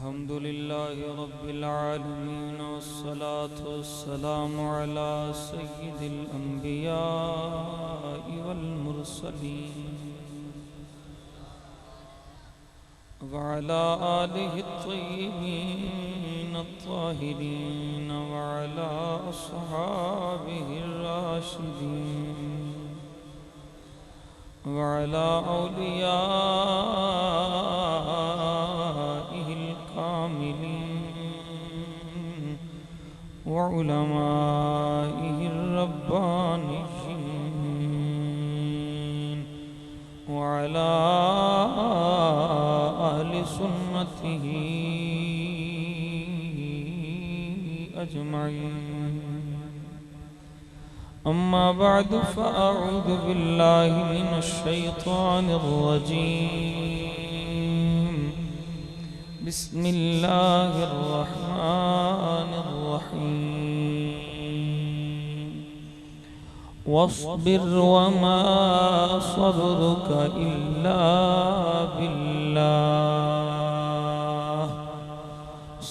अल्हम्दुलिल्लाहि रब्बिल आलमीन वस्सलातु वस्सलामु अला सय्यिदिल अंबियाइ वल मुरसलीन व अला आलिहि त्तय्यिबीन अत्ताहिरीन व अला अस्हाबिहि राशिदीन व अला औलियाइहिल कामिलीन व उलमाइहिर रब्बानिय्यीन व अला अहलि सुन्नतिही अजमईन। अम्मा बअद फ़अऊज़ु बिल्लाहि मिनश शैतानिर रजीम। बिस्मिल्लाहिर रहमानिर रहीम। वस्बिर वमा सब्रुका इल्ला बिल्लाह।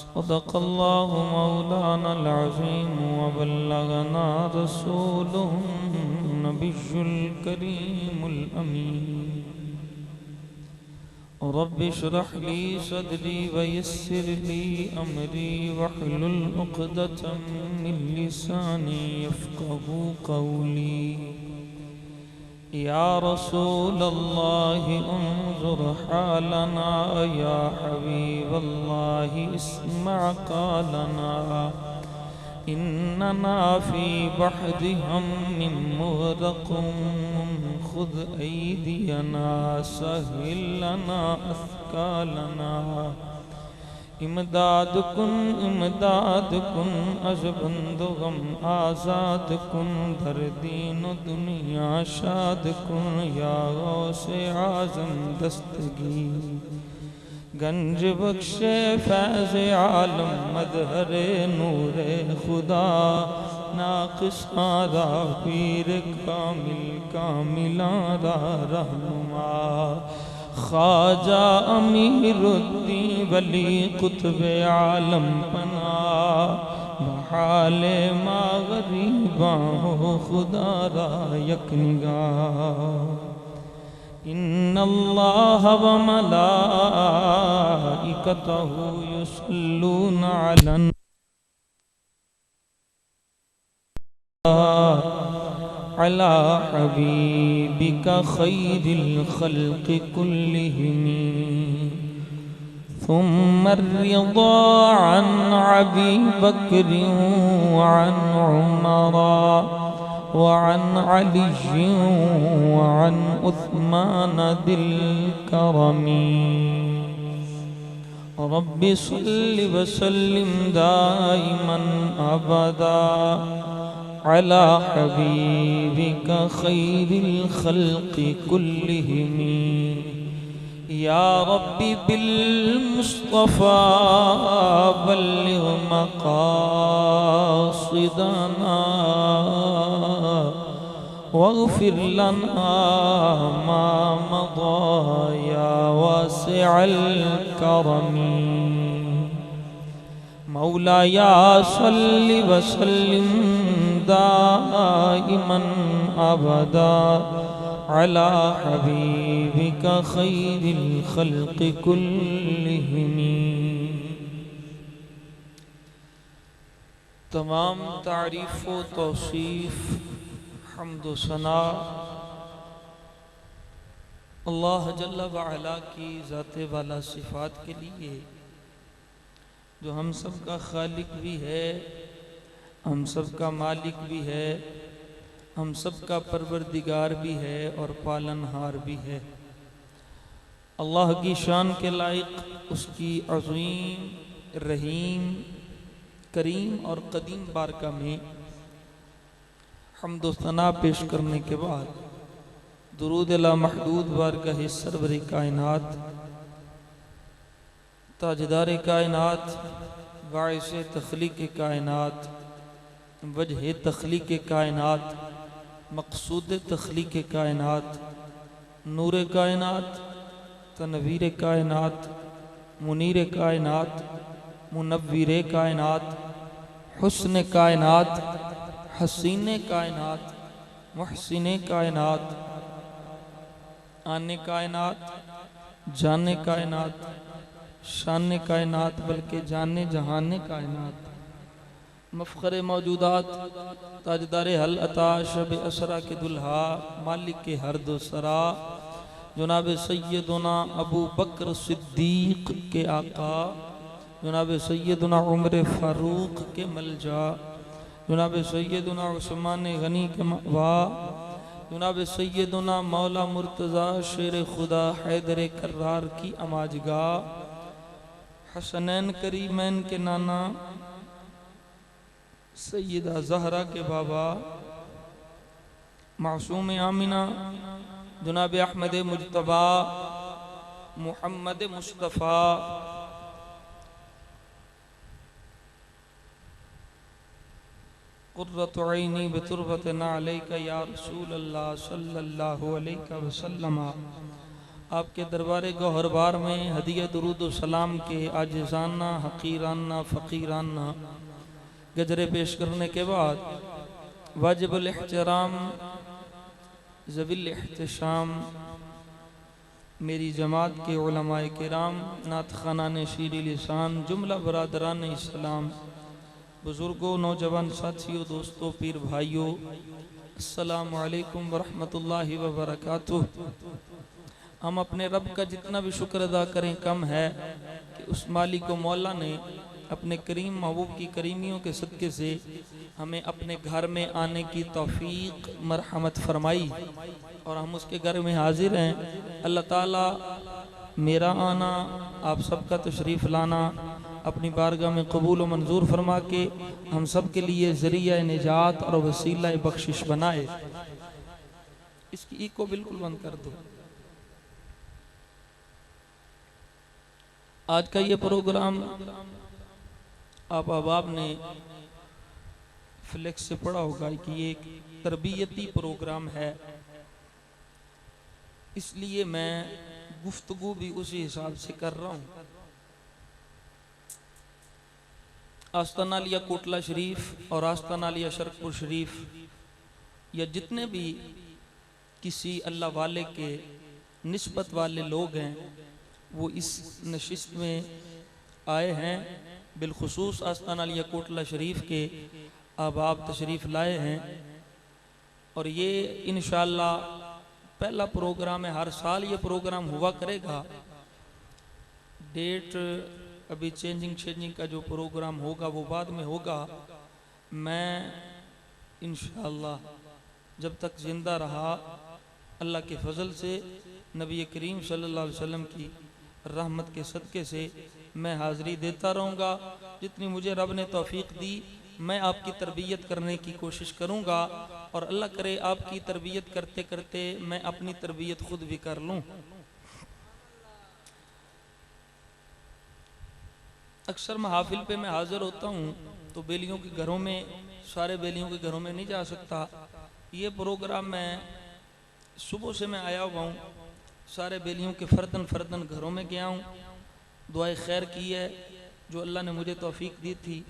सदक़ल्लाहु मौलानल अज़ीम व बल्लगना रसूलुहुन नबियुल करीमुल अमीन। रब्बि इश्रह ली सदरी व यस्सिर ली अमरी वहलुल उक़दतम मिन लिसानी यफ़क़हू क़ौली। या रसूलल्लाहि उन्ज़ुर हालना या हबीबल्लाहि इस्मा' क़ालना इन्नना फ़ी बहरि हम्मिन मुग़रक़ून ख़ुज़ ऐदियना सहिल लना अथक़ालना। इमदाद कुन अज़बंदो गम आज़ाद कुन दर्दीन दुनिया शाद कुन या गौसे आज़म दस्तगी। गंज बख्शे फैज़ आलम मदहरे नूरे खुदा नाक़िसारा पीर कामिल कामिलारा रहनुमा। ख्वाजा अमीरुद्दीन वली कुतुबे आलम पना बहाले मा गरीबा हो खुदारा यकनिगाह। इन्नल्लाह व मलाइकतहु युसल्लूना अलन अला हबीबिका खैरिल खल्क़ि कुल्लिहिम। सुम्मा रिज़ा अन अबी बकर व अन उमर व अन अली व अन उस्मान दिल करमी। रब्बि सल्लि व सल्लिम दाइमन अबदा अला हबीबिका खैरिल खल्क़ि कुल्लिहिम। या रब्बि बिल मुस्तफ़ा बल्लिग़ मक़ासिदना वग़फ़िर लना मा मज़ा या वासिअल करमी। मौलाया सल्लि व सल्लिम दाइमन अबदा अला हबीबिका खैरिल खल्क़ि कुल्लिहिम। तमाम तारीफ़ व तौसीफ़ हम्द व सना अल्लाह जल्ल व अला की ज़ाते वाला सिफ़ात के लिए, जो हम सब का खालिक भी है, हम सब का मालिक भी है, हम सब का परवरदिगार भी है और पालनहार भी है। अल्लाह की शान के लायक उसकी अज़ीम रहीम करीम और कदीम बारका में हम्द व सना पेश करने के बाद दुरूद ला महदूद बारका है सरवर कायनात ताजदार कायनात बाइस तख्लीक कायनात वजह तख्लीक कायनात मकसूद तख्लीक कायनात नूर कायनात तनवीर कायनात मुनीर कायनात, मुनव्वीर कायनात, हुस्न कायनात, हसीन कायनात, मुहसिन कायनात, आने कायनात, जाने कायनात, शान कायनात, बल्कि जाने जहाने कायनात, मफ़ख़र मौजूदात, ताजदार हल अता, शब असरा के दुल्हा, मालिक के हर दो सरा, जनाब सैयदना अबू बकर सिद्दीक़ के आका, जनाब सैयदना उमर फ़ारूक के मलजा, जनाब सैयदना उस्मान गनी के मवा, जनाब सैयदना मौला मुर्तज़ा शेर खुदा हैदर कर्रार की अमाजगा, हसनैन करीमैन के नाना, सैयदा ज़हरा के बाबा, मासूम आमिना, जनाब अहमद मुज्तबा मुहम्मद मुस्तफ़ा, क़ुर्रतु ऐनी बितुर्बतना अलैका या रसूल अल्लाह सल्लल्लाहु अलैहि वसल्लम। आपके दरबार गौहरबार में हदिया दुरूद व सलाम के आजिज़ाना, हक़ीराना, फ़क़ीराना गजरे पेश करने के बाद वाजिबुल इहतराम ज़विल इहतिशाम मेरी जमात के उलमाए किराम, नात ख़ानाने शीरी लिसान, जुमला बरादरान इस्लाम, बुज़ुर्गों, नौजवान साथियों, दोस्तों, पीर भाइयों, अस्सलामु अलैकुम वरहमतुल्लाहि व बरकातुह। हम अपने रब का जितना भी शुक्र अदा करें कम है कि उस मालिक व मौला ने अपने करीम महबूब की करीमियों के सदक़े से हमें अपने घर में आने की तौफीक मरहमत फरमाई और हम उसके घर में हाजिर हैं। अल्लाह ताला मेरा आना, आप सबका तशरीफ़ लाना अपनी बारगाह में कबूल व मंजूर फरमा के हम सब के लिए ज़रिया निजात और वसीला बख्शिश बनाए। इसकी ईको बिल्कुल बंद कर दो। आज का ये प्रोग्राम आप अहबाब ने फ्लेक्स से पढ़ा होगा कि ये एक तरबियती प्रोग्राम है, इसलिए मैं गुफ्तगू भी उसी हिसाब से कर रहा हूँ। आस्ताना लिया कोटला शरीफ और आस्ताना लिया शरकपुर शरीफ या जितने भी किसी अल्लाह वाले के निस्बत वाले लोग हैं वो इस नशिस्त में आए हैं। बिलखुसूस आस्ताना लिया कोटला शरीफ के अहबाब तशरीफ़ लाए हैं और ये इंशाअल्लाह पहला प्रोग्राम है। हर साल ये प्रोग्राम हुआ करेगा। डेट अभी चेंजिंग का जो प्रोग्राम होगा वो बाद में होगा। मैं इंशाअल्लाह जब तक ज़िंदा रहा अल्लाह के फजल से नबी करीम सल्लल्लाहु अलैहि वसल्लम की रहमत के सदक़े से मैं हाज़िरी देता रहूँगा। जितनी मुझे रब ने तौफ़ीक दी मैं आपकी तरबियत करने की कोशिश करूँगा और अल्लाह करे आपकी तरबियत करते करते मैं अपनी तरबियत खुद भी कर लूँ। अक्सर महाफिल पे मैं हाज़िर होता हूँ तो बेलियों के घरों में, सारे बेलियों के घरों में नहीं जा सकता। ये प्रोग्राम मैं सुबह से मैं आया हुआ हूँ, सारे बेलियों के फ़र्दन फ़र्दन घरों में गया हूँ, दुआए खैर की है। जो अल्लाह ने मुझे तौफ़ीक दी थी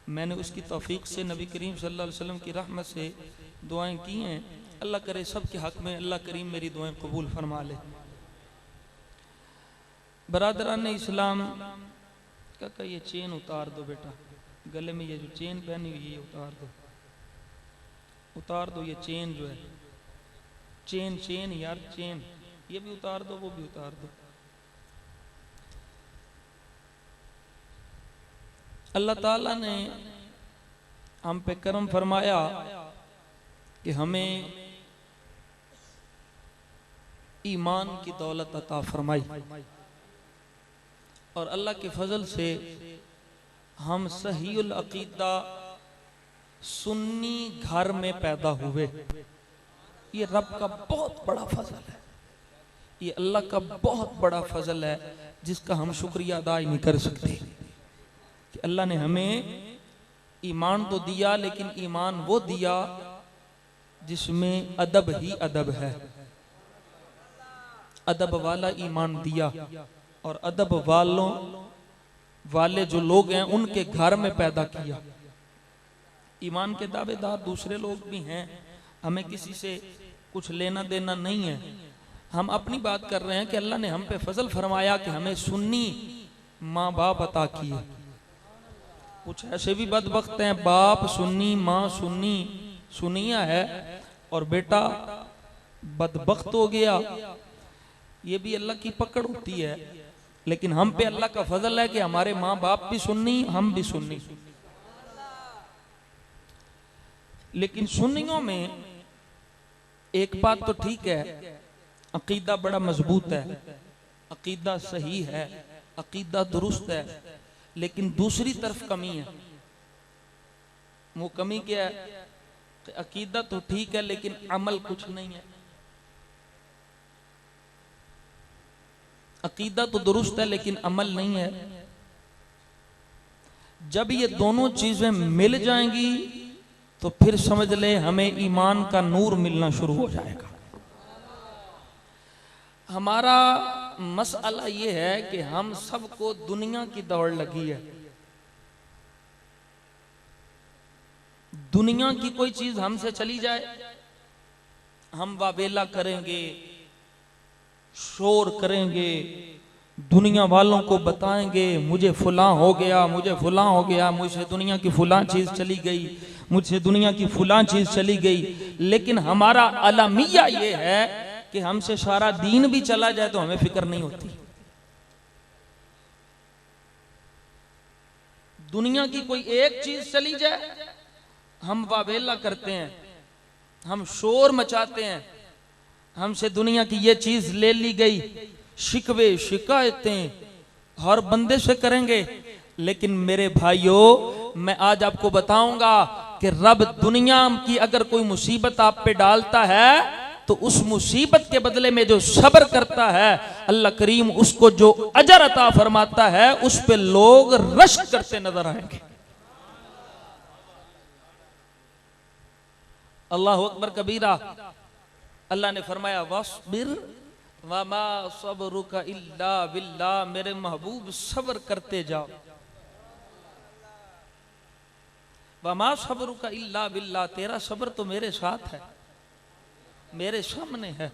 मैंने उसकी तौफ़ीक से नबी करीम सल्लल्लाहु अलैहि वसल्लम की रहमत से दुआएं की हैं। अल्लाह करे सब के हक़ में अल्लाह करीम मेरी दुआएं कबूल फरमा ले। बरादरान इस्लाम का ये चेन उतार दो बेटा, गले में ये जो चेन पहनी हुई है उतार दो, उतार दो। ये चेन जो है चेन यार चेन, ये भी उतार दो, वो भी उतार दो। अल्लाह ताला ने हम पे करम फरमाया कि हमें ईमान की दौलत अता फरमाई और अल्लाह के फजल से हम सहीउल अकीदा सुन्नी घर में पैदा हुए। ये रब का बहुत बड़ा फजल है, ये अल्लाह का बहुत बड़ा फजल है जिसका हम शुक्रिया अदा ही नहीं कर सकते कि अल्लाह ने हमें ईमान तो दिया, लेकिन ईमान वो दिया जिसमें अदब ही अदब है। अदब वाला ईमान दिया और अदब वाले जो लोग हैं उनके घर में पैदा किया। ईमान के दावेदार दूसरे लोग भी हैं, हमें किसी से कुछ लेना देना नहीं है। हम अपनी बात कर रहे हैं कि अल्लाह ने हम पे फजल फरमाया कि हमें सुन्नी माँ बाप अता किए। कुछ ऐसे भी बदबख्त हैं, बाप सुन्नी माँ सुन्नी सुनिया है और बेटा बदबख्त हो गया। ये भी अल्लाह की पकड़ होती है, लेकिन हम पे अल्लाह का फजल है कि हमारे माँ बाप भी सुन्नी, हम भी सुन्नी। लेकिन सुन्नियों में एक बात तो ठीक है, अकीदा बड़ा मजबूत है, अकीदा सही है, अकीदा दुरुस्त है, लेकिन दूसरी तरफ कमी है। वो कमी क्या है कि अकीदा तो ठीक है लेकिन अमल कुछ नहीं है। अकीदा तो दुरुस्त है लेकिन अमल नहीं है। जब ये दोनों चीजें मिल जाएंगी तो फिर समझ ले हमें ईमान का नूर मिलना शुरू हो जाएगा। हमारा मसला ये है कि हम सबको दुनिया की दौड़ लगी है। दुनिया की कोई चीज हमसे चली जाए, हम वावेला करेंगे, शोर करेंगे, दुनिया वालों को बताएंगे मुझे फुलां हो गया, मुझे फुलां हो गया, मुझे दुनिया की फुलां चीज चली गई, मुझे दुनिया की फुलां चीज चली गई। लेकिन हमारा अलमिया ये है कि हमसे सारा दीन भी चला जाए तो हमें फिक्र नहीं होती। दुनिया की कोई एक चीज चली जाए हम वावेला करते हैं, हम शोर मचाते हैं, हमसे दुनिया की ये चीज ले ली गई, शिकवे शिकायतें हर बंदे से करेंगे। लेकिन मेरे भाइयों, मैं आज आपको बताऊंगा कि रब दुनिया की अगर कोई मुसीबत आप पे डालता है तो उस मुसीबत के बदले में जो सब्र करता है अल्लाह करीम उसको जो अजर अता फरमाता है उस पे लोग रश्क करते नजर आएंगे। अल्लाह अकबर कबीरा। अल्लाह ने फरमाया वस्बिर वमा सब्रुका इल्ला बिल्लाह, मेरे महबूब सब्र करते जाओ। वमा सब्रुका इल्ला बिल्लाह, तेरा सब्र तो मेरे साथ है, मेरे सामने है,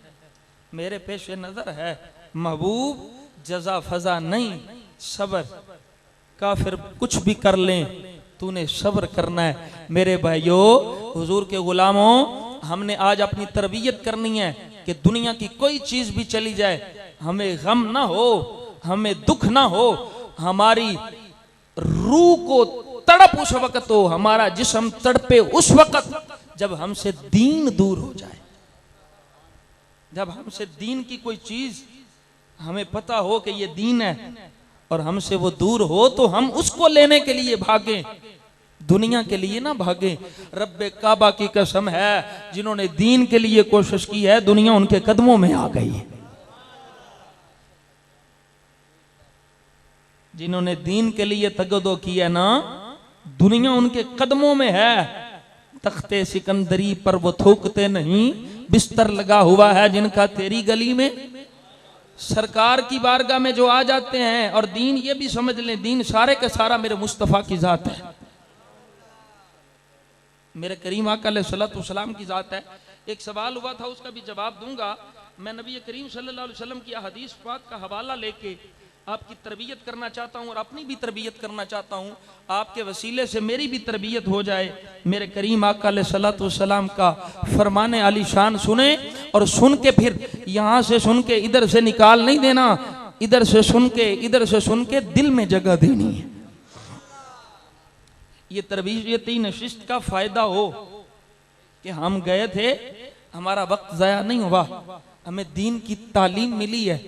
मेरे पेश नजर है। महबूब जजा फजा नहीं, सब्र। काफिर कुछ भी कर लें, तूने सब्र करना है। मेरे भाइयों, हुजूर के गुलामों, हमने आज अपनी तरबियत करनी है कि दुनिया की कोई चीज भी चली जाए हमें गम ना हो, हमें दुख ना हो, हमारी रूह को तड़प उस वक्त हो, हमारा जिस्म तड़पे उस वक्त जब हमसे दीन दूर हो जाए। जब हमसे दीन की कोई चीज हमें पता हो कि ये दीन है और हमसे वो दूर हो तो हम उसको लेने के लिए भागें, दुनिया के लिए ना भागें। रब्बे काबा की कसम है, जिन्होंने दीन के लिए कोशिश की है दुनिया उनके कदमों में आ गई है। जिन्होंने दीन के लिए तगदो की है ना, दुनिया उनके कदमों में है। तख्ते सिकंदरी पर वो थूकते नहीं, बिस्तर लगा हुआ है जिनका तेरी गली में। सरकार की बारगाह में जो आ जाते हैं, और दीन ये भी समझ लें, दीन सारे का सारा मेरे मुस्तफ़ा की जात है, मेरे करीम आका अलैहिस्सलातु वस्सलाम की जात है। एक सवाल हुआ था, उसका भी जवाब दूंगा। मैं नबी करीम सल्लल्लाहु अलैहि वसल्लम की हदीस पाक का हवाला लेके आपकी तरबियत करना चाहता हूँ और अपनी भी तरबियत करना चाहता हूँ। आपके वसीले से मेरी भी तरबियत हो जाए। मेरे करीम आका अलैहिस्सलातु वस्सलाम का फरमाने आली शान सुने, और सुन के फिर यहाँ से सुन के इधर से निकाल नहीं देना, इधर से सुन के दिल में जगह देनी है। ये तरबियती नशिस्त का फायदा हो कि हम गए थे, हमारा वक्त ज़ाया नहीं हुआ, हमें दीन की तालीम मिली है,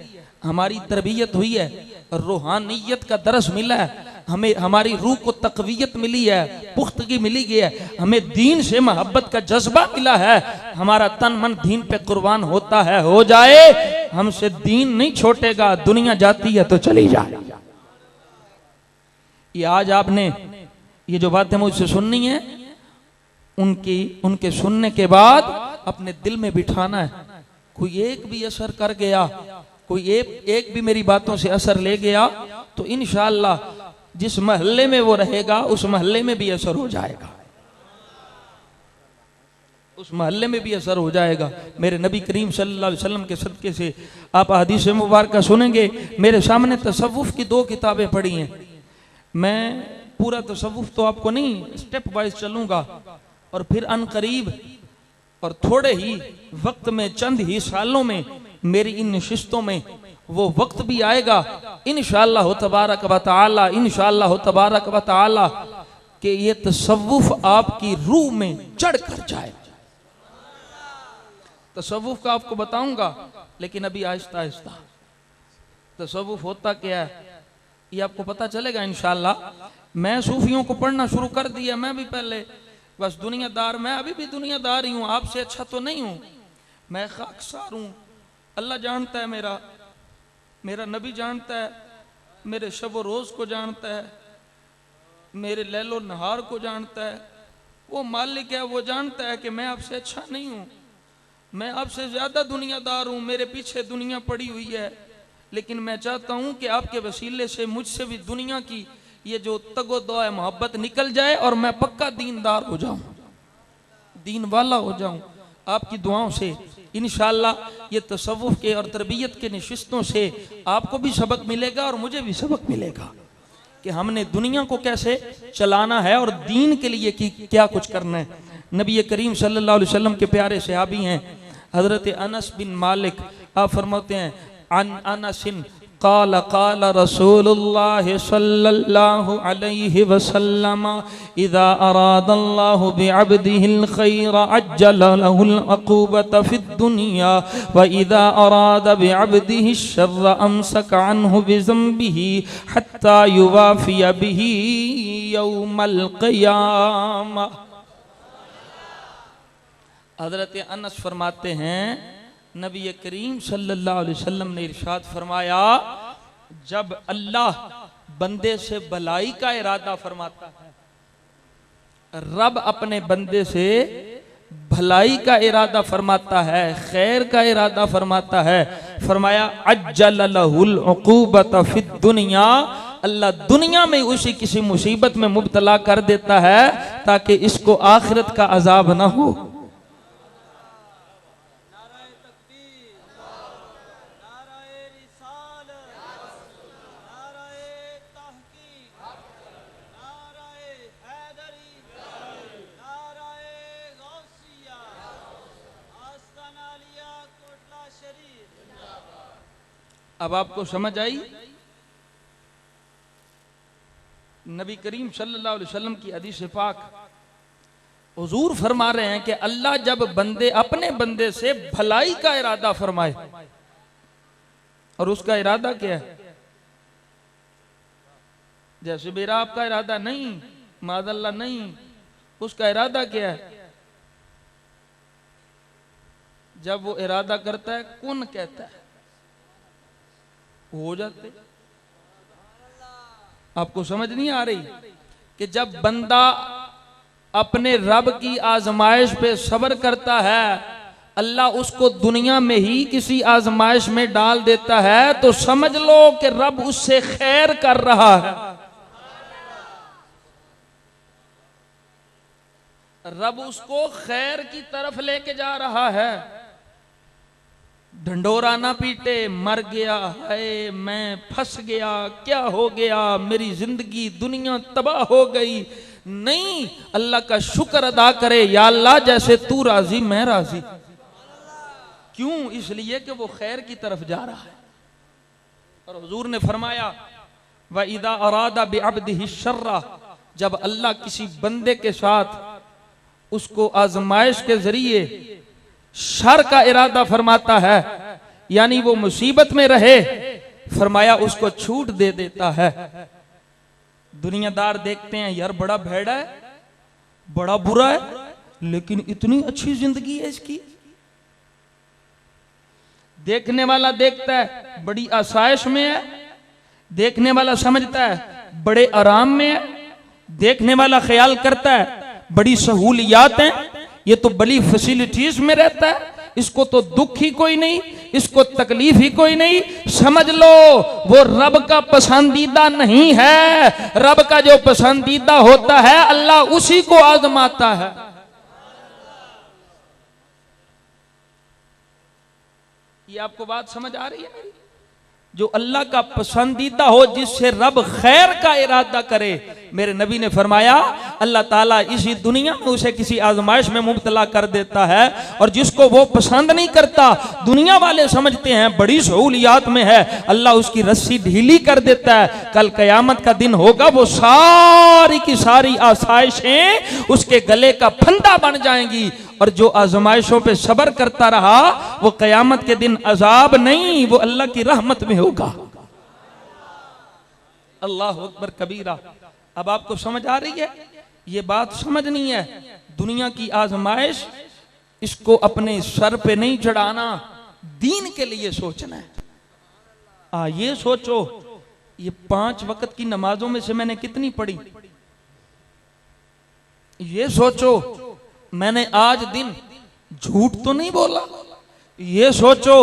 हमारी तरबियत हुई है, रूहानियत का दरस मिला है, हमें हमारी रूह को तकवीयत मिली है, पुख्तगी मिली गई है, हमें दीन से मोहब्बत का जज्बा मिला है, हमारा तन मन दीन पे कुर्बान होता है। हो जाए, हमसे दीन नहीं छोटेगा, दुनिया जाती है तो चली जाए। ये आज आपने ये जो बातें मुझसे सुननी है, उनके सुनने के बाद अपने दिल में बिठाना है। कोई एक भी असर कर गया कोई एक भी मेरी बातों से असर ले गया तो इंशाअल्लाह जिस महल्ले में वो रहेगा उस महल्ले में भी असर हो जाएगा, उस महल्ले में भी असर हो जाएगा। मेरे नबी करीम सल्लल्लाहु अलैहि वसल्लम के सदके से आप हदीस मुबारक सुनेंगे। मेरे सामने तसव्वुफ की 2 किताबें पढ़ी हैं। मैं पूरा तसव्वुफ तो आपको नहीं, स्टेप वाइज चलूंगा और फिर अनकरीब और थोड़े ही वक्त में, चंद ही सालों में मेरी इन नशिस्तों में वो वक्त भी आएगा इंशाअल्लाह तबारक व तआला, इंशाअल्लाह तबारक व तआला कि ये तसव्वुफ आपकी रूह में चढ़ कर जाए। तसव्वुफ का आपको बताऊंगा, लेकिन अभी आहिस्ता आहिस्ता तसव्वुफ होता क्या है ये आपको पता चलेगा इंशाअल्लाह। मैं सूफियों को पढ़ना शुरू कर दिया, मैं भी पहले बस दुनियादार, मैं अभी भी दुनियादार ही हूँ, आपसे अच्छा तो नहीं हूँ, मैं खाकसार हूँ। अल्लाह जानता है, मेरा नबी जानता है, मेरे शब रोज़ को जानता है, मेरे लैलो नहार को जानता है। वो मालिक है, वो जानता है कि मैं आपसे अच्छा नहीं हूँ, मैं आपसे ज़्यादा दुनियादार हूँ, मेरे पीछे दुनिया पड़ी हुई है। लेकिन मैं चाहता हूँ कि आपके वसीले से मुझसे भी दुनिया की ये जो तगो-दो है मोहब्बत निकल जाए और मैं पक्का दीनदार हो जाऊँ, दीन वाला हो जाऊँ। आपकी दुआओं से इंशाअल्लाह ये तसव्वुफ के और तरबियत के नशिस्तों से आपको भी सबक मिलेगा और मुझे भी सबक मिलेगा कि हमने दुनिया को कैसे चलाना है और दीन के लिए कि क्या कुछ करना है। नबी करीम सल्लल्लाहु अलैहि वसल्लम के प्यारे सहाबी हैं हजरत अनस बिन मालिक, आप फरमाते हैं अन अनसिन क़ाल क़ाल रसूलुल्लाह सल्लल्लाहु अलैहि वसल्लम इज़ा अरादल्लाहु बिअब्दिहिल खैर अज्जल लहुल अक़ूबत फिद दुनिया व इज़ा अराद बिअब्दिहिश शर्र अमसक अन्हु बिज़ंबिही हत्ता युवाफ़िय बिही यौमल क़ियामा। हज़रत अनस फरमाते हैं नबी करीम सल्लल्लाहु अलैहि वसल्लम ने इरशाद फरमाया, जब अल्लाह बंदे से भलाई का इरादा फरमाता है, रब अपने बंदे से भलाई का इरादा फरमाता है, खैर का इरादा फरमाता है, फरमाया अज्जल लहुल उक़ूबत फिद दुनिया, अल्लाह दुनिया में उसी किसी मुसीबत में मुब्तला कर देता है ताकि इसको आखिरत का अजाब ना हो। अब आपको समझ आई? नबी करीम सल्लल्लाहु अलैहि वसल्लम की हदीस पाक, हुजूर फरमा रहे हैं कि अल्लाह जब बंदे अपने बंदे से भलाई का इरादा फरमाए, और उसका इरादा क्या है? जैसे मेरा आपका इरादा नहीं, मादल्ला नहीं, उसका इरादा क्या है? जब वो इरादा करता है कौन कहता है हो जाते। आपको समझ नहीं आ रही कि जब बंदा अपने रब की आजमाइश पे सब्र करता है, अल्लाह उसको दुनिया में ही किसी आजमाइश में डाल देता है, तो समझ लो कि रब उससे खैर कर रहा है, रब उसको खैर की तरफ लेके जा रहा है। ढंडोरा ना पीटे, मर गया है, मैं फंस गया, क्या हो गया, मेरी जिंदगी दुनिया तबाह हो गई, नहीं, अल्लाह का शुक्र अदा करे, या अल्लाह जैसे तू राजी मैं राजी। क्यों? इसलिए कि वो खैर की तरफ जा रहा है। और हुजूर ने फरमाया व इदा अरादा बिअब्दिहि शर्रा, जब अल्लाह किसी बंदे के साथ उसको आजमाइश के जरिए शर का इरादा फरमाता है, यानी वो मुसीबत में रहे, फरमाया उसको छूट दे देता है। दुनियादार देखते हैं यार बड़ा भेड़ा है, बड़ा बुरा है, लेकिन इतनी अच्छी जिंदगी है इसकी। देखने वाला देखता है बड़ी आसाइश में है, देखने वाला समझता है बड़े आराम में है, देखने वाला ख्याल करता है बड़ी सहूलियात हैं, ये तो बड़ी फैसिलिटीज में रहता है, इसको तो दुख ही कोई नहीं, इसको तकलीफ ही कोई नहीं। समझ लो वो रब का पसंदीदा नहीं है। रब का जो पसंदीदा होता है अल्लाह उसी को आजमाता है। ये आपको बात समझ आ रही है मेरी? जो अल्लाह का पसंदीदा हो, जिससे रब खैर का इरादा करे, मेरे नबी ने फरमाया अल्लाह ताला इसी दुनिया में उसे किसी आजमाइश में मुब्तला कर देता है। और जिसको वो पसंद नहीं करता, दुनिया वाले समझते हैं बड़ी सहूलियात में है, अल्लाह उसकी रस्सी ढीली कर देता है। कल कयामत का दिन होगा, वो सारी की सारी आसाइशें उसके गले का फंदा बन जाएंगी। और जो आजमाइशों पे सब्र करता रहा, वो कयामत के दिन अजाब नहीं, वो अल्लाह की रहमत में होगा। अल्लाह अकबर कबीरा। अब आपको समझ आ रही है? ये बात समझनी है। दुनिया की आजमाइश, इसको अपने सर पे नहीं चढ़ाना, दीन के लिए सोचना है। ये सोचो, ये 5 वक्त की नमाजों में से मैंने कितनी पढ़ी? ये सोचो मैंने आज दिन झूठ तो नहीं बोला? ये सोचो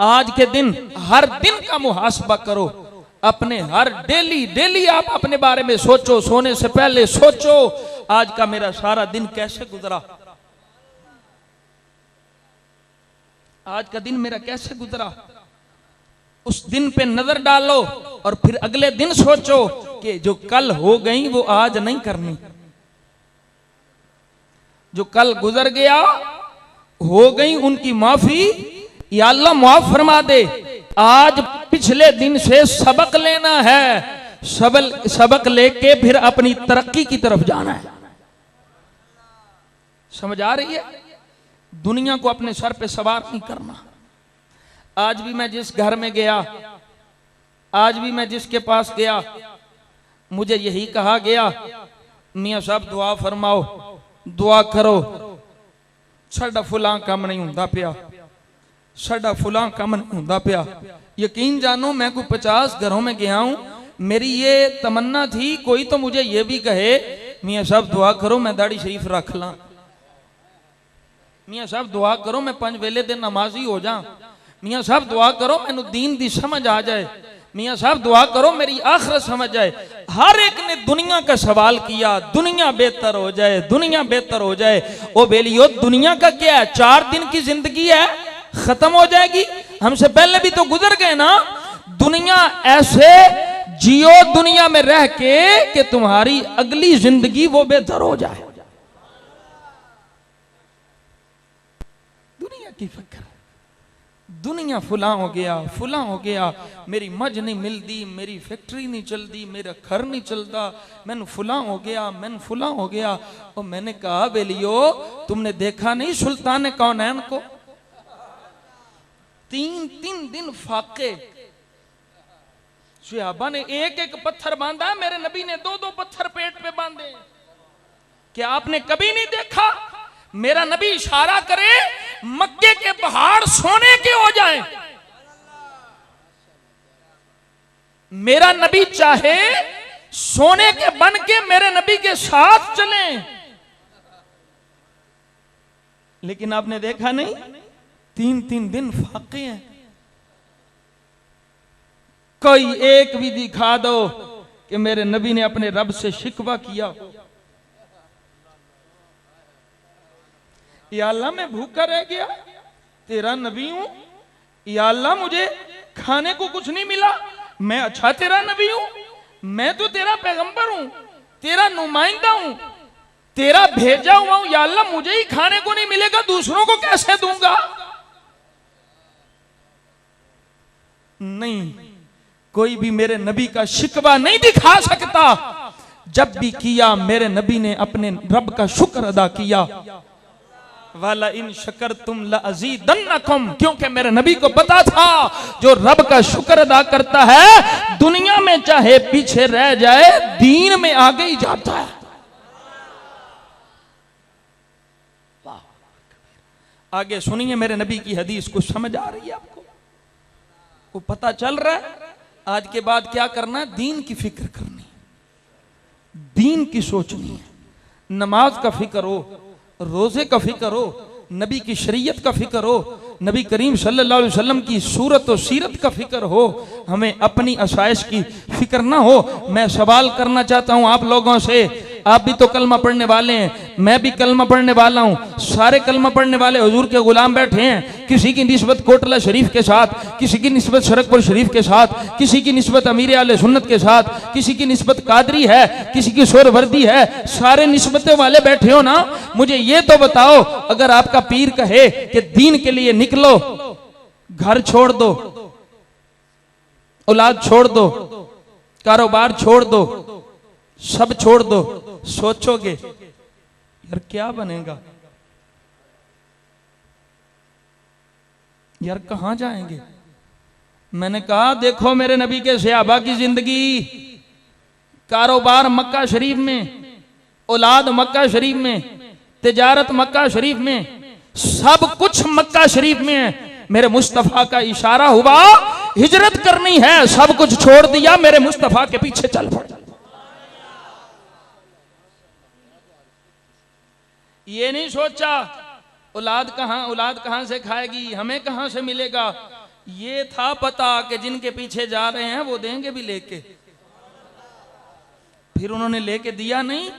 आज के दिन, हर दिन का मुहासबा करो अपने, हर डेली आप अपने बारे में सोचो। सोने से पहले सोचो आज का मेरा सारा दिन कैसे गुजरा, आज का दिन मेरा कैसे गुजरा। उस दिन पे नजर डालो और फिर अगले दिन सोचो कि जो कल हो गई वो आज नहीं करनी। जो कल गुजर गया हो गई उनकी माफी, या अल्लाह माफ फरमा दे। आज पिछले दिन से सबक लेना है, सबक लेके फिर अपनी तरक्की की तरफ जाना है। समझ आ रही है? दुनिया को अपने सर पे सवार नहीं करना। आज भी मैं जिस घर में गया, आज भी मैं जिसके पास गया, मुझे यही कहा गया, मियां साहब दुआ फरमाओ, दुआ करो, साडा फुलां काम नहीं हुंदा पिया, साडा फुलां काम नहीं हुंदा पिया। यकीन जानो मैं कोई 50 घरों में गया हूं, मेरी ये तमन्ना थी कोई तो मुझे ये भी कहे मियां साहब दुआ करो मैं दाढ़ी शरीफ रख ला, मियां साहब दुआ करो मैं 5 वेले दे नमाजी हो जा, मियां साहब दुआ करो मैनू दीन दी समझ आ जाए, मियां साहब दुआ करो मेरी आखिरत समझ जाए। हर एक ने दुनिया का सवाल किया, दुनिया बेहतर हो जाए, दुनिया बेहतर हो जाए। ओ बेलियो, दुनिया का क्या है? 4 दिन की जिंदगी है, खत्म हो जाएगी। हमसे पहले भी तो गुजर गए ना। दुनिया ऐसे जियो दुनिया में रह के कि तुम्हारी अगली जिंदगी वो बेहतर हो जाए। दुनिया की फिक्र, दुनिया फुला हो गया, फुला हो गया, मेरी मज नहीं मिलती, मेरी फैक्ट्री नहीं चलती, मेरा घर नहीं चलता, मैंने फुला हो गया, मैंने फुला हो गया। और मैंने कहा बेलियो, तुमने देखा नहीं सुल्तान कौनैन को? 3 दिन फाके, सहाबा ने एक पत्थर बांधा, मेरे नबी ने 2 पत्थर पेट पे बांधे। क्या आपने कभी नहीं देखा मेरा नबी इशारा करे मक्के के पहाड़ सोने के हो जाएं? मेरा नबी चाहे सोने के बन के मेरे नबी के साथ चलें, लेकिन आपने देखा नहीं 3 दिन फाके हैं। कोई एक भी दिखा दो कि मेरे नबी ने अपने रब से शिकवा किया हो, या अल्लाह मैं भूखा रह गया, तेरा नबी हूं, या अल्लाह मुझे खाने को कुछ नहीं मिला, मैं अच्छा तेरा नबी हूं, मैं तो तेरा पैगंबर हूं, तेरा नुमाइंदा हूं, तेरा भेजा हुआ हूं, या अल्लाह मुझे ही खाने को नहीं मिलेगा, दूसरों को कैसे दूंगा? नहीं, कोई भी मेरे नबी का शिकवा नहीं दिखा सकता। जब भी किया मेरे नबी ने अपने रब का शुक्र अदा किया। वाला इन शकर तुम लअज़ीदन्नकुम, क्योंकि मेरे नबी को पता था जो रब का शुक्र अदा करता है दुनिया में चाहे पीछे रह जाए दीन में आगे ही जाता है। आगे सुनिए मेरे नबी की हदीस, को समझ आ रही है आपको? वो पता चल रहा है आज के बाद क्या करना है? दीन की फिक्र करनी, दीन की सोचनी है। नमाज का फिक्र हो, रोजे का फिक्र हो, नबी की शरीयत का फिक्र हो, नबी करीम सल्लल्लाहु अलैहि वसल्लम की सूरत और सीरत का फिक्र हो, हमें अपनी आसाइश की फिक्र ना हो। मैं सवाल करना चाहता हूं आप लोगों से, आप भी तो कलमा पढ़ने वाले हैं, मैं भी कलमा पढ़ने वाला हूं, सारे कलमा पढ़ने वाले हुजूर के गुलाम बैठे हैं। किसी की निस्बत कोटला शरीफ के साथ, किसी की निस्बत शरकपुर शरीफ के साथ, किसी की निस्बत अमीर आले सुन्नत के साथ, किसी की निस्बत कादरी है, किसी की सोहरवर्दी है, सारे निस्बतों वाले बैठे हो ना। मुझे ये तो बताओ, अगर आपका पीर कहे कि दीन के लिए निकलो, घर छोड़ दो, औलाद छोड़ दो, कारोबार छोड़ दो, सब छोड़ दो, सोचोगे यार क्या बनेगा, यार कहां जाएंगे? मैंने कहा देखो मेरे नबी के सहाबा की जिंदगी, कारोबार मक्का शरीफ में, औलाद मक्का शरीफ में, तिजारत मक्का शरीफ में, सब कुछ मक्का शरीफ में है। मेरे मुस्तफा का इशारा हुआ हिजरत करनी है, सब कुछ छोड़ दिया, मेरे मुस्तफा के पीछे चल पड़। ये नहीं सोचा औलाद कहां से खाएगी, हमें कहां से मिलेगा। ये था पता कि जिनके पीछे जा रहे हैं वो देंगे भी लेके। फिर उन्होंने लेके दिया नहीं,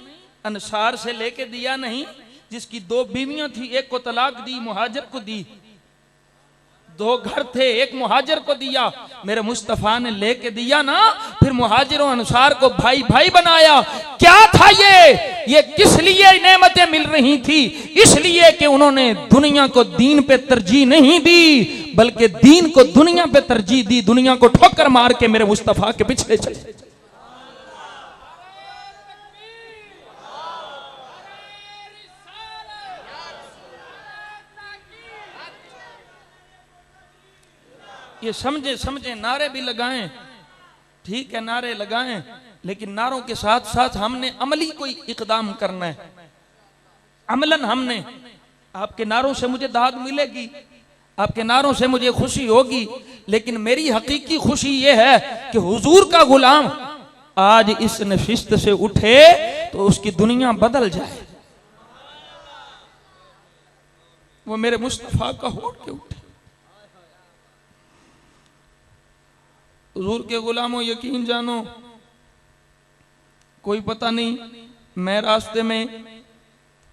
अंसार से लेके दिया नहीं। जिसकी 2 बीवियां थी, एक को तलाक दी, मुहाजिर को दी। 2 घर थे, एक मुहाजिर को दिया, मेरे मुस्तफा ने लेके दिया ना। फिर मुहाजिरों अंसार को भाई भाई बनाया। क्या था ये किस लिए नेमतें मिल रही थी? इसलिए कि उन्होंने दुनिया को दीन पे तरजीह नहीं दी, बल्कि दीन को दुनिया पे तरजीह दी। दुनिया को ठोकर मार के मेरे मुस्तफा के पीछे चले। ये समझे नारे भी लगाएं, ठीक है नारे लगाएं, लेकिन नारों के साथ साथ हमने अमली कोई इकदाम करना है। अमलन हमने, आपके नारों से मुझे दाद मिलेगी, आपके नारों से मुझे खुशी होगी, लेकिन मेरी हकीकी खुशी ये है कि हुजूर का गुलाम आज इस नशिस्त से उठे तो उसकी दुनिया बदल जाए। वो मेरे मुस्तफा का होठ के उठे। हुजूर के गुलामों यकीन जानो, कोई पता नहीं, मैं रास्ते में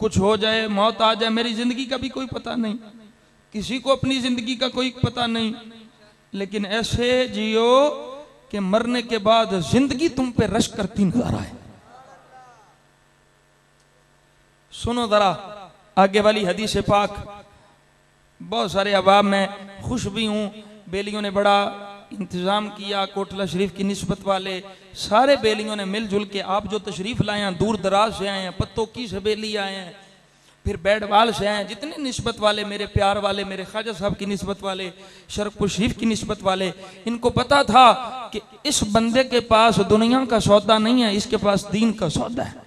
कुछ हो जाए, मौत आ जाए, मेरी जिंदगी का भी कोई पता नहीं, किसी को अपनी जिंदगी का कोई पता नहीं, लेकिन ऐसे जियो कि मरने के बाद जिंदगी तुम पे रश करती नजर आए। सुनो जरा आगे वाली हदीस पाक। बहुत सारे अहबाब में खुश भी हूं, बेलियों ने बड़ा इंतजाम किया, कोटला शरीफ की निस्बत वाले सारे बेलियों ने मिलजुल के, आप जो तशरीफ लाए हैं दूर दराज से आए हैं, पत्तोकी से बेली आए हैं, फिर बैडवाल से आए हैं, जितने निस्बत वाले, मेरे प्यार वाले, मेरे ख्वाजा साहब की निस्बत वाले, शरकपुर शरीफ की निस्बत वाले, इनको पता था कि इस बंदे के पास दुनिया का सौदा नहीं है, इसके पास दीन का सौदा है।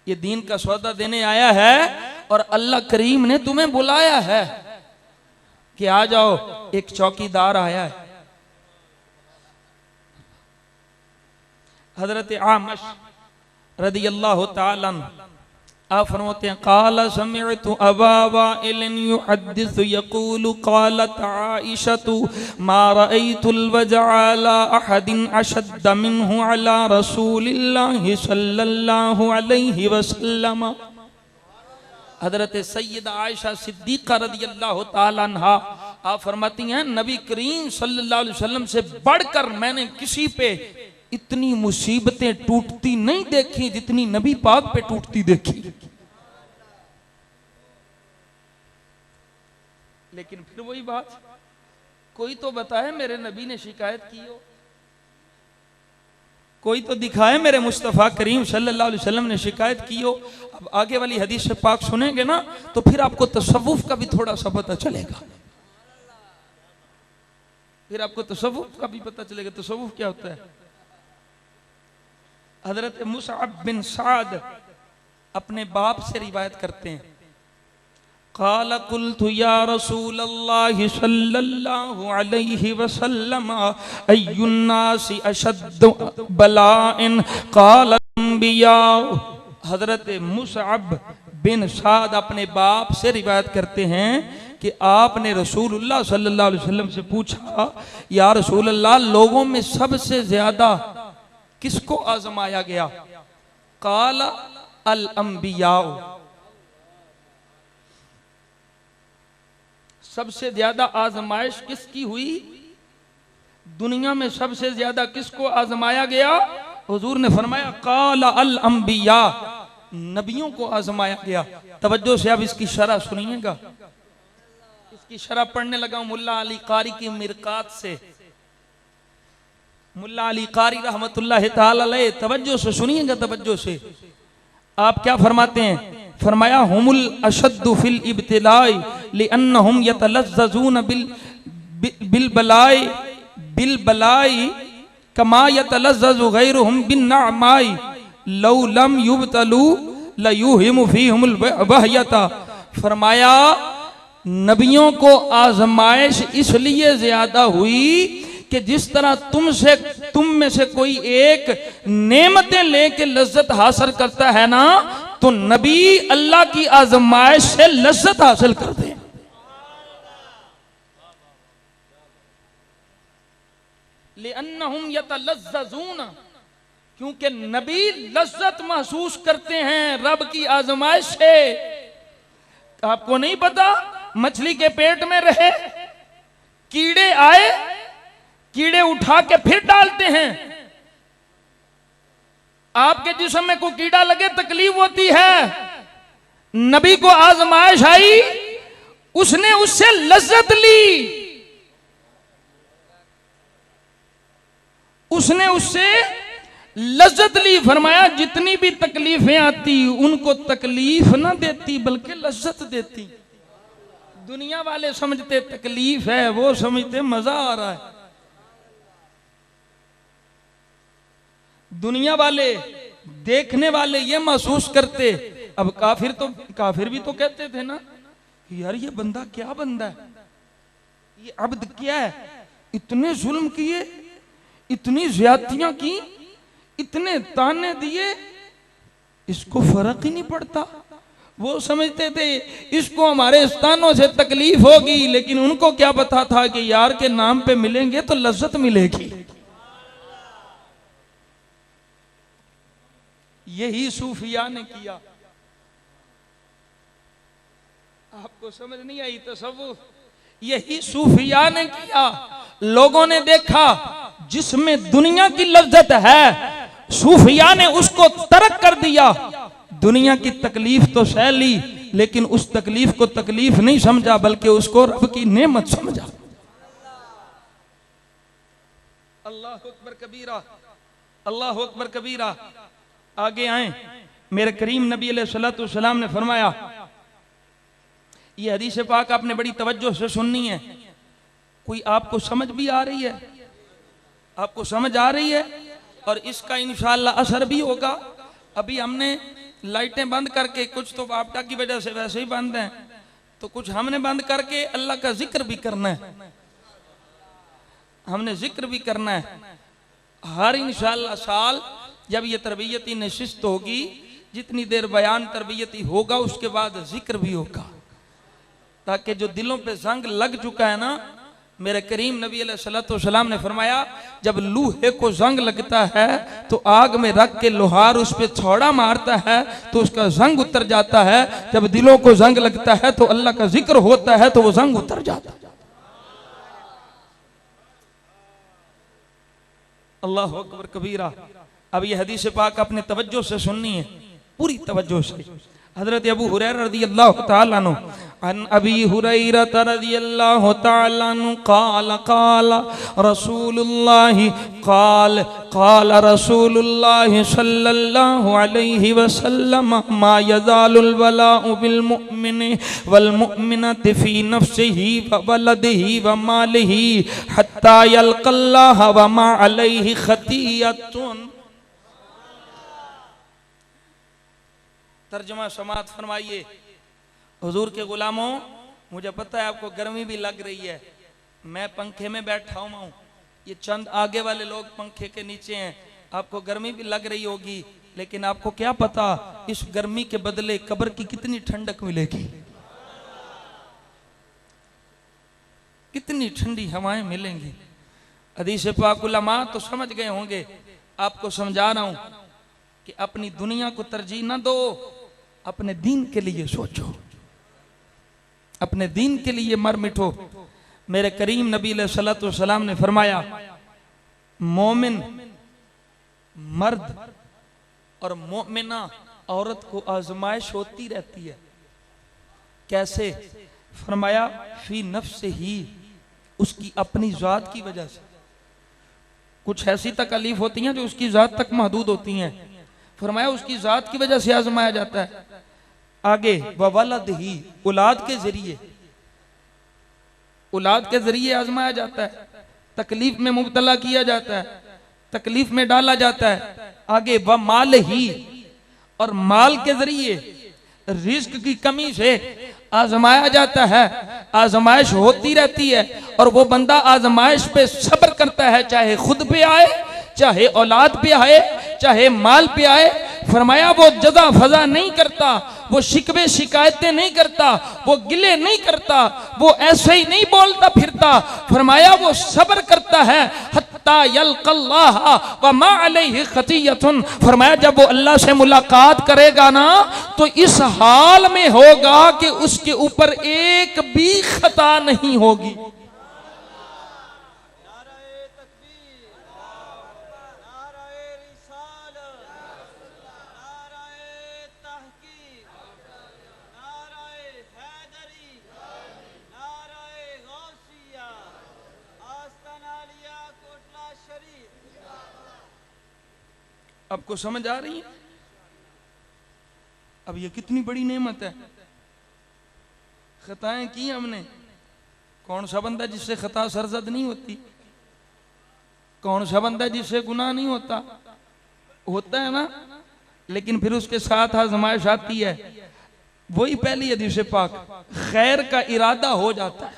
ये दीन का सौदा देने आया है और अल्लाह करीम ने तुम्हें बुलाया है कि आ जाओ। एक चौकीदार आया है, हजरत आमश रदी अल्लाह ताला आप फरमाते हैं, क़ाल समिअतु अबा वाइल युहद्दिसु यक़ूलु क़ालत आइशतु मा रअयतुल वजअ अला अहदिन अशद्द मिन्हु अला रसूलिल्लाहि सल्लल्लाहु अलैहि वसल्लम। हजरत सैयदा आयशा सिद्दीक़ा रज़ी अल्लाह ताला अन्हा आप फरमाती हैं, नबी करीम सल्लल्लाहु अलैहि वसल्लम से बढ़कर मैंने किसी पे इतनी मुसीबतें टूटती नहीं देखी जितनी नबी पाक पे टूटती देखी। लेकिन फिर वही बात, कोई तो बताए मेरे नबी ने शिकायत की हो, कोई तो दिखाए मेरे मुस्तफ़ा करीम सल्लल्लाहु अलैहि वसल्लम ने शिकायत की हो। अब आगे वाली हदीस पाक सुनेंगे ना तो फिर आपको तसव्वुफ का भी थोड़ा सा पता चलेगा, फिर आपको तसव्वुफ का भी पता चलेगा। तसव्वुफ क्या होता है? हजरत मुसअब बिन साद अपने बाप से रिवायत करते हैं, क़ाल क़ुल्तु या रसूलल्लाहि सल्लल्लाहु अलैहि वसल्लम अय्युन्नासि अशद्दु बलाइन क़ाल अंबिया। हजरत मुसअब बिन साद अपने बाप से रिवायत करते हैं कि आपने रसूलुल्लाह सल्लल्लाहु अलैहि वसल्लम से पूछा, या रसूलल्लाह, लोगों में सबसे ज्यादा किसको आजमाया गया? काला अल अंबिया, सबसे ज्यादा आजमाइश किसकी हुई? दुनिया में सबसे ज्यादा किसको आजमाया गया? हुजूर ने फरमाया काला अल अंबिया, नबियों को आजमाया गया। तवज्जो से अब इसकी शरह सुनिएगा। इसकी शरह पढ़ने लगा हूं मुल्ला अली कारी की मिरकात से। मुल्ला अली कारी रहमतुल्लाह ताला अलैह, तवज्जो से सुनिएगा, तवज्जो से। आप क्या फरमाते हैं? फरमाया हुमुल अशद्दु फिल इब्तिलाई लिअन्नहुम यतलज़्ज़ज़ून बिल बलाई कमा यतलज़्ज़ज़ु गैरुहुम बिन नअमाई लौ लम युबतलू लयुहिमु फीहुमुल वहयता। फरमाया नबियों को आजमाइश इसलिए ज्यादा हुई कि जिस तरह तुम में से कोई एक नेमतें लेके लज्जत हासिल करता है ना, तो नबी अल्लाह की आजमाइश से लज्जत हासिल करते हैं। लिअन्नहुम यतलज़्ज़ज़ून, क्योंकि नबी लज्जत महसूस करते हैं रब की आजमाइश से। आपको नहीं पता, मछली के पेट में रहे, कीड़े आए, कीड़े उठा के फिर डालते हैं। आपके जिस्म में कोई कीड़ा लगे तकलीफ होती है, नबी को आजमाइश आई, उसने उससे लज्जत ली, उसने उससे लज्जत ली। फरमाया जितनी भी तकलीफें आती उनको तकलीफ ना देती बल्कि लज्जत देती। दुनिया वाले समझते तकलीफ है, वो समझते मजा आ रहा है। दुनिया वाले, देखने वाले ये महसूस करते। अब काफिर भी तो कहते थे ना, यार ये बंदा क्या बंदा है, ये अब्द क्या है, इतने जुल्म किए, इतनी ज्यादतियां की, इतने ताने दिए, इसको फर्क ही नहीं पड़ता। वो समझते थे इसको हमारे स्थानों से तकलीफ होगी, लेकिन उनको क्या पता था कि यार के नाम पे मिलेंगे तो लज्जत मिलेगी। यही सूफिया ने किया। आपको समझ नहीं आई तसव्वुफ? यही सूफिया ने किया। लोगों ने देखा जिसमें दुनिया की लज्जत है, सूफिया ने उसको तर्क कर दिया। दुनिया की तकलीफ तो सह ली, लेकिन उस तकलीफ को तकलीफ नहीं समझा बल्कि उसको रब की नेमत समझा। अल्लाह अकबर कबीरा, अल्लाह अकबर कबीरा। आगे आए, मेरे करीम नबी अलैहिस्सलातु वस्सलाम ने फरमाया, ये हदीस पाक आपने बड़ी तवज्जो से सुननी है। कोई आपको समझ भी आ रही है? आपको समझ आ रही है? और इसका इंशाअल्लाह असर भी होगा। अभी हमने लाइटें बंद करके, कुछ तो आपटा की वजह से वैसे ही बंद हैं, तो कुछ हमने बंद करके अल्लाह का जिक्र भी करना है, हमने जिक्र भी करना है। हर इंशाअल्लाह साल जब ये तरबियती नशिस्त होगी, जितनी देर बयान तरबियती होगा उसके बाद जिक्र भी होगा, ताकि जो दिलों पे जंग लग चुका है ना, मेरे करीम नबी अलैहिस्सलाम ने फरमाया जब लूहे को जंग लगता है तो आग में रख के लोहार उस पे छौड़ा मारता है तो उसका जंग उतर जाता है। जब दिलों को जंग लगता है तो अल्लाह का जिक्र होता है तो वो जंग उतर जाता है। अल्लाह अकबर कबीरा। अब ये हदीस पाक अपने तवज्जो से सुननी है, पूरी तवज्जो से। हजरत अबू हुरैरा रज़ियल्लाहु तआला अन्हु अन अबी हुरैरा रज़ियल्लाहु तआला अन्हु क़ाल क़ाल रसूलुल्लाह क़ाल रसूलुल्लाह सल्लल्लाहु अलैहि वसल्लम मा यज़ालुल वलाउ बिल मुमिनि वल मुमिनति फी नफ्सिही व वलदिही व मालिही हत्ता यल्क़ल्लाह व मा अलैहि खतियतुन। तर्जुमा समात फरमाइए। हुजूर के गुलामों, मुझे पता है आपको गर्मी भी लग रही है, मैं पंखे में बैठा हूँ, ये चंद आगे वाले लोग पंखे के नीचे हैं, आपको गर्मी भी लग रही होगी, लेकिन आपको क्या पता इस गर्मी के बदले कब्र की कितनी ठंडक मिलेगी, कितनी ठंडी हवाएं मिलेंगी। हदीस पाक उलमा तो समझ गए होंगे, आपको समझा रहा हूं कि अपनी दुनिया को तरजीह ना दो, अपने दीन के लिए सोचो, अपने दीन के लिए मर मिटो। मेरे करीम नबी सल्लल्लाहु अलैहि वसल्लम ने फरमाया, मोमिन मर्द और मोमिना औरत को आजमाइश होती रहती है। कैसे? फरमाया फी नफ्स ही, उसकी अपनी जात की वजह से। कुछ ऐसी तकलीफ होती हैं जो उसकी जात तक महदूद होती हैं। फरमाया उसकी जात की वजह से आजमाया जाता है। आगे ववलद ही, औलाद के जरिए, औलाद के जरिए आजमाया जाता है, तकलीफ में मुब्तला किया जाता है, तकलीफ में डाला जाता है। आगे व माल ही, और माल के जरिए रिस्क की कमी से आजमाया जाता है। आजमाइश होती रहती है और वो बंदा आजमाइश पे सब्र करता है, चाहे खुद पे आए, चाहे औलाद पे आए, चाहे माल पे आए। फरमाया वो जदा फजा नहीं करता, वो शिकवे शिकायतें नहीं करता, वो गिले नहीं करता, वो ऐसे ही नहीं बोलता फिरता। फरमाया वो सब्र करता है हत्ता यल्क़ल्लाह व मा अलैहि खतियतुन। फरमाया जब वो अल्लाह से मुलाकात करेगा ना तो इस हाल में होगा कि उसके ऊपर एक भी खता नहीं होगी। आपको समझ आ रही है? अब ये कितनी बड़ी नेमत है। खताएं की हमने, कौन सा बंदा जिससे खता सरजद नहीं होती, कौन सा बंदा जिससे गुनाह नहीं होता, होता है ना, लेकिन फिर उसके साथ आजमाइश आती है। वही पहली हदीस पाक, खैर का इरादा हो जाता है,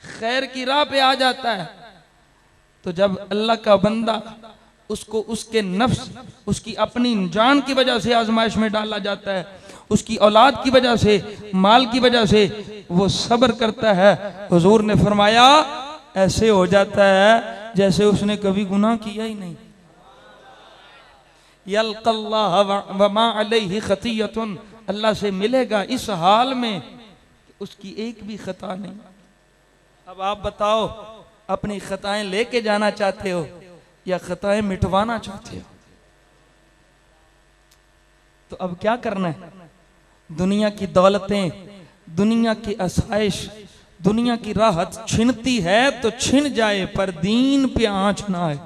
खैर की राह पे आ जाता है, तो जब अल्लाह का बंदा उसको उसके नफ्स, उसकी अपनी जान की वजह से आजमाइश में डाला जाता है, उसकी औलाद की वजह से, माल की वजह से वो सब्र करता है। हुजूर ने फरमाया ऐसे हो जाता है जैसे उसने कभी गुनाह किया ही नहीं। यल्क़ल्लाह व मा अलैहि खतियतुन, अल्लाह से मिलेगा इस हाल में उसकी एक भी खता नहीं। अब आप बताओ, अपनी खताएं लेके जाना चाहते हो या खताएं मिटवाना चाहते हो? तो अब क्या करना है? दुनिया की दौलतें, दुनिया की आसाइश, दुनिया की राहत छिनती है तो छिन जाए, पर दीन पे आंच ना आए,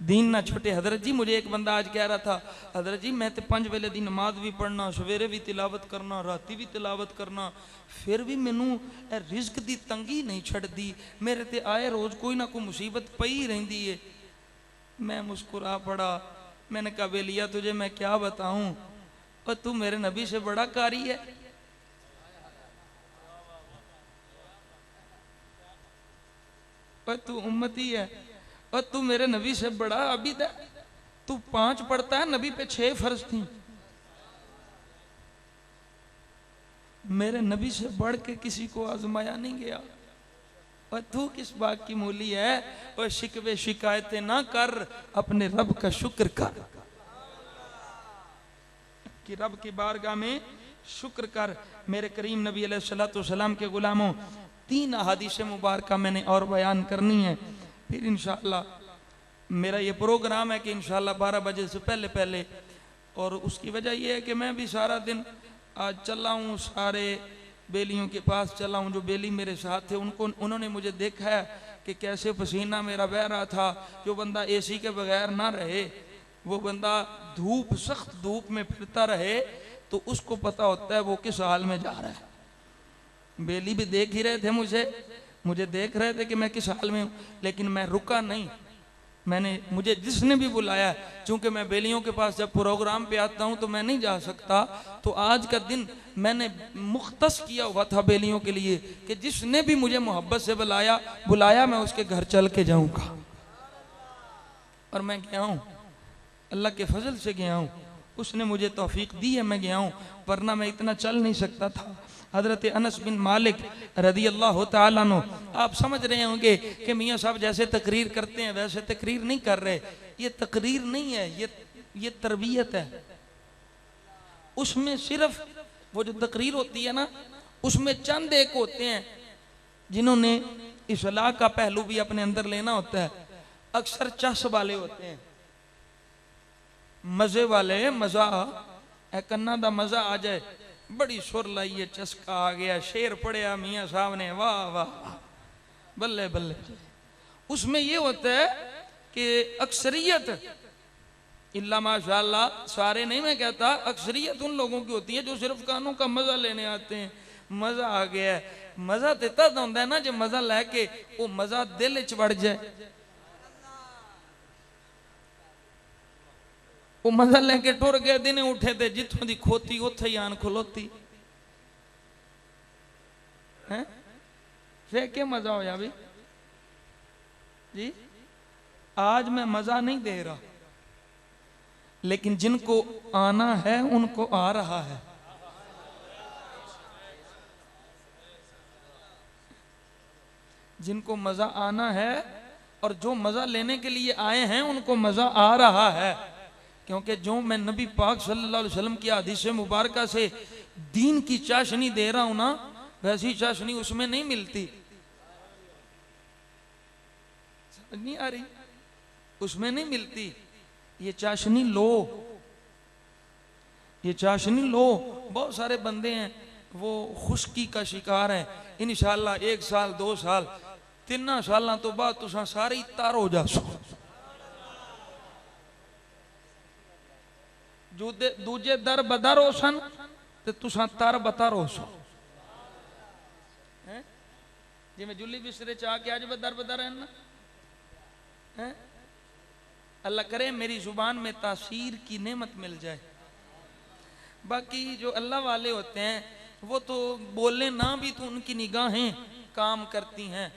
दीन ना छुटे। हजरत जी मुझे एक बंदा आज कह रहा था, हजरत जी मैं तो 5 वेले दी नमाज भी पढ़ना, सवेरे भी तिलावत करना, राती भी तिलावत करना, फिर भी मैनू रिस्क दी तंगी नहीं छड़दी, मेरे ते आए रोज कोई ना कोई मुसीबत पई रहिंदी है। मैं मुस्कुरा पड़ा, मैंने कहा बेलिया तुझे मैं क्या बताऊं, और तू मेरे नबी से बड़ा कारी है। और तू उम्मती है, और तू मेरे नबी से बड़ा आबिद है। तू 5 पढ़ता है, नबी पे 6 फर्ज थी। मेरे नबी से बढ़ के किसी को आजमाया नहीं गया। और तू किस बात की मूली है? और शिकवे शिकायतें ना कर, अपने रब का शुक्र कर, कि रब की बारगाह में शुक्र कर। मेरे करीम नबी अलैहिस्सलातु वस्सलाम के गुलामों, 3 अहादीस मुबारका मैंने और बयान करनी है, फिर इंशाअल्लाह मेरा ये प्रोग्राम है कि इंशाअल्लाह 12 बजे से पहले पहले। और उसकी वजह यह है कि मैं भी सारा दिन आज चला हूँ, सारे बेलियों के पास चला हूँ। जो बेली मेरे साथ थे उन्होंने मुझे देखा है कि कैसे पसीना मेरा बह रहा था। जो बंदा एसी के बगैर ना रहे, वो बंदा धूप, सख्त धूप में फिरता रहे, तो उसको पता होता है वो किस हाल में जा रहा है। बेली भी देख ही रहे थे मुझे देख रहे थे कि मैं किस हाल में हूँ, लेकिन मैं रुका नहीं। मुझे जिसने भी बुलाया, चूंकि मैं बेलियों के पास जब प्रोग्राम पे आता हूँ तो मैं नहीं जा सकता, तो आज का दिन मैंने मुख्तस किया हुआ था बेलियों के लिए कि जिसने भी मुझे मोहब्बत से बुलाया मैं उसके घर चल के जाऊंगा। और मैं गया हूँ, अल्लाह के फजल से गया हूँ, उसने मुझे तौफीक दी है, मैं गया हूँ, वरना मैं इतना चल नहीं सकता था। हजरत अनस बिन मालिक रदी अल्लाह तआला अन्हु, आप समझ रहे होंगे कि मियाँ साहब जैसे तकरीर करते हैं वैसे तकरीर नहीं कर रहे। ये तकरीर नहीं है, ये तरबियत है। उसमें सिर्फ वो जो तकरीर होती है ना, उसमें चंद एक होते हैं जिन्होंने इस्लाह का पहलू भी अपने अंदर लेना होता है। अक्सर चस वाले होते हैं, मजे वाले, मजा कन्ना दा मजा आ जाए, बड़ी सुर लाइए, चस्का आ गया, शेर पढ़िया मियाँ साहब ने, वाह वाह बल्ले बल्ले। उसमें ये होता है कि अक्सरियत, इल्ला माशाअल्लाह, सारे नहीं मैं कहता, अक्सरियत उन लोगों की होती है जो सिर्फ कानों का मजा लेने आते हैं। मजा आ गया है, मजा तो तद होता है ना जो मजा लैके वो मजा दिल च वड़ जाए। वो मजा लेके टुर गए, दिन उठे थे जिथों दी खोती उथे ही आन खलोती है। फिर क्या मजा होया भी जी? आज मैं मजा नहीं दे रहा, लेकिन जिनको आना है उनको आ रहा है। जिनको मजा आना है और जो मजा लेने के लिए आए हैं उनको मजा आ रहा है। क्योंकि जो मैं नबी पाक सल्लल्लाहु अलैहि वसल्लम की हदीस मुबारका से दीन की चाशनी दे रहा हूं ना, वैसी चाशनी उसमें नहीं मिलती। समझ नहीं आ रही? उसमें नहीं मिलती। ये चाशनी लो, ये चाशनी लो। बहुत सारे बंदे हैं वो खुश्की का शिकार हैं। इंशाअल्लाह 1 साल 2 साल 3 साल तो बाद तुसा सारे तर हो जासो। दूजे दर बदर हो सन ते तुसा तर बतर हो सो। जिमें जुली बिस्तरे च आके अज बदर बदर है ना। अल्लाह करे मेरी जुबान में तासीर की नेमत मिल जाए। बाकी जो अल्लाह वाले होते हैं वो तो बोले ना भी तो उनकी निगाहें काम करती हैं।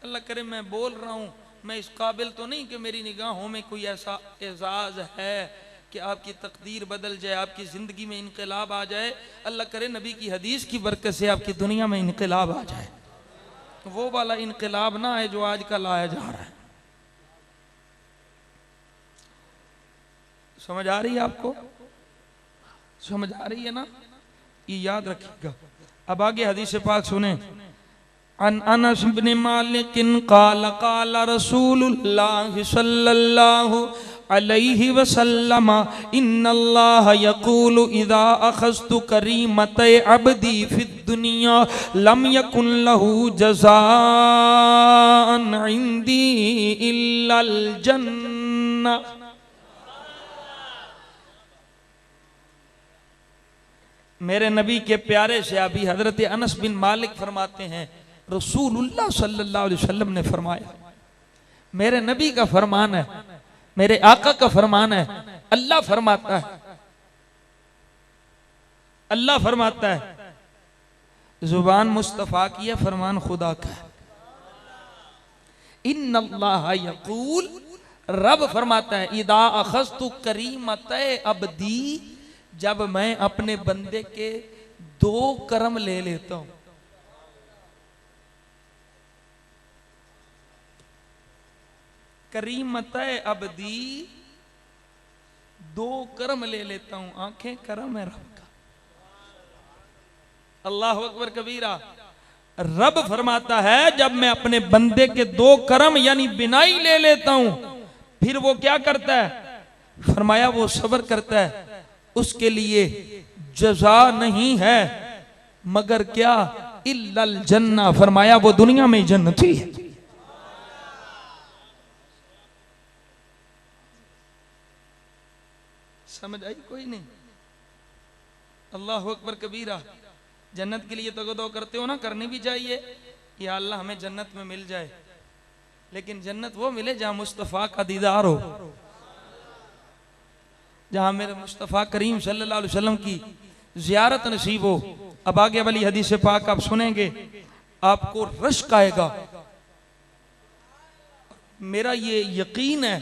अल्लाह करे मैं बोल रहा हूँ, मैं इस काबिल तो नहीं कि मेरी निगाहों में कोई ऐसा एजाज है कि आपकी तकदीर बदल जाए, आपकी ज़िंदगी में इनकलाब आ जाए। अल्लाह करे नबी की हदीस की बरकत से आपकी दुनिया में इनकलाब आ जाए। वो वाला इनकलाब ना है जो आजकल आया जा रहा है। समझ आ रही है आपको? समझ आ रही है ना? ये याद रखिएगा। अब आगे हदीस पाक सुने। अन अनस इब्न मालिक क़ाल क़ाल रसूलुल्लाह सल्लल्लाहु अलैहि वसल्लम इन्नल्लाह यक़ूलु इज़ा अख़ज़्तु करीमतै अब्दी फ़िद दुनिया लम यकुन लहू जज़ाअन इंदी इल्लल जन्नह। मेरे नबी के प्यारे से अभी हजरत अनस बिन मालिक फरमाते हैं, रसूलुल्लाह सल्लल्लाहु अलैहि वसल्लम ने फरमाया, मेरे नबी का फरमान है, मेरे आका का फरमान है। अल्लाह फरमाता है, अल्लाह फरमाता है, जुबान मुस्तफा की है, फरमान खुदा का है। इन्नल्लाह यक़ूल, रब फरमाता है, इदा अख़ज़्तु करीमतै अब्दी, जब मैं अपने बंदे के 2 कर्म ले लेता हूं। करीमतै अब्दी, 2 कर्म ले लेता हूं। आंखें कर्म है रब का। अल्लाह अकबर कबीरा। रब फरमाता है जब मैं अपने बंदे के 2 कर्म यानी बिनाई ले लेता हूं, फिर वो क्या करता है? फरमाया वो सब्र करता है। उसके लिए जजा नहीं है मगर क्या? इल्लल जन्नह। फरमाया वो दुनिया में जन्नती है। समझ आई कोई नहीं? अल्लाह अकबर कबीरा। जन्नत के लिए तगदो करते हो ना, करनी भी चाहिए, या अल्लाह हमें जन्नत में मिल जाए। लेकिन जन्नत वो मिले जहां मुस्तफ़ा का दीदार हो, जहां मेरे मुस्तफ़ा करीम सल्लल्लाहु अलैहि वसल्लम की जियारत नसीब हो। अब आगे वाली हदीस पाक आप सुनेंगे, आपको रश्क आएगा। मेरा ये यकीन है,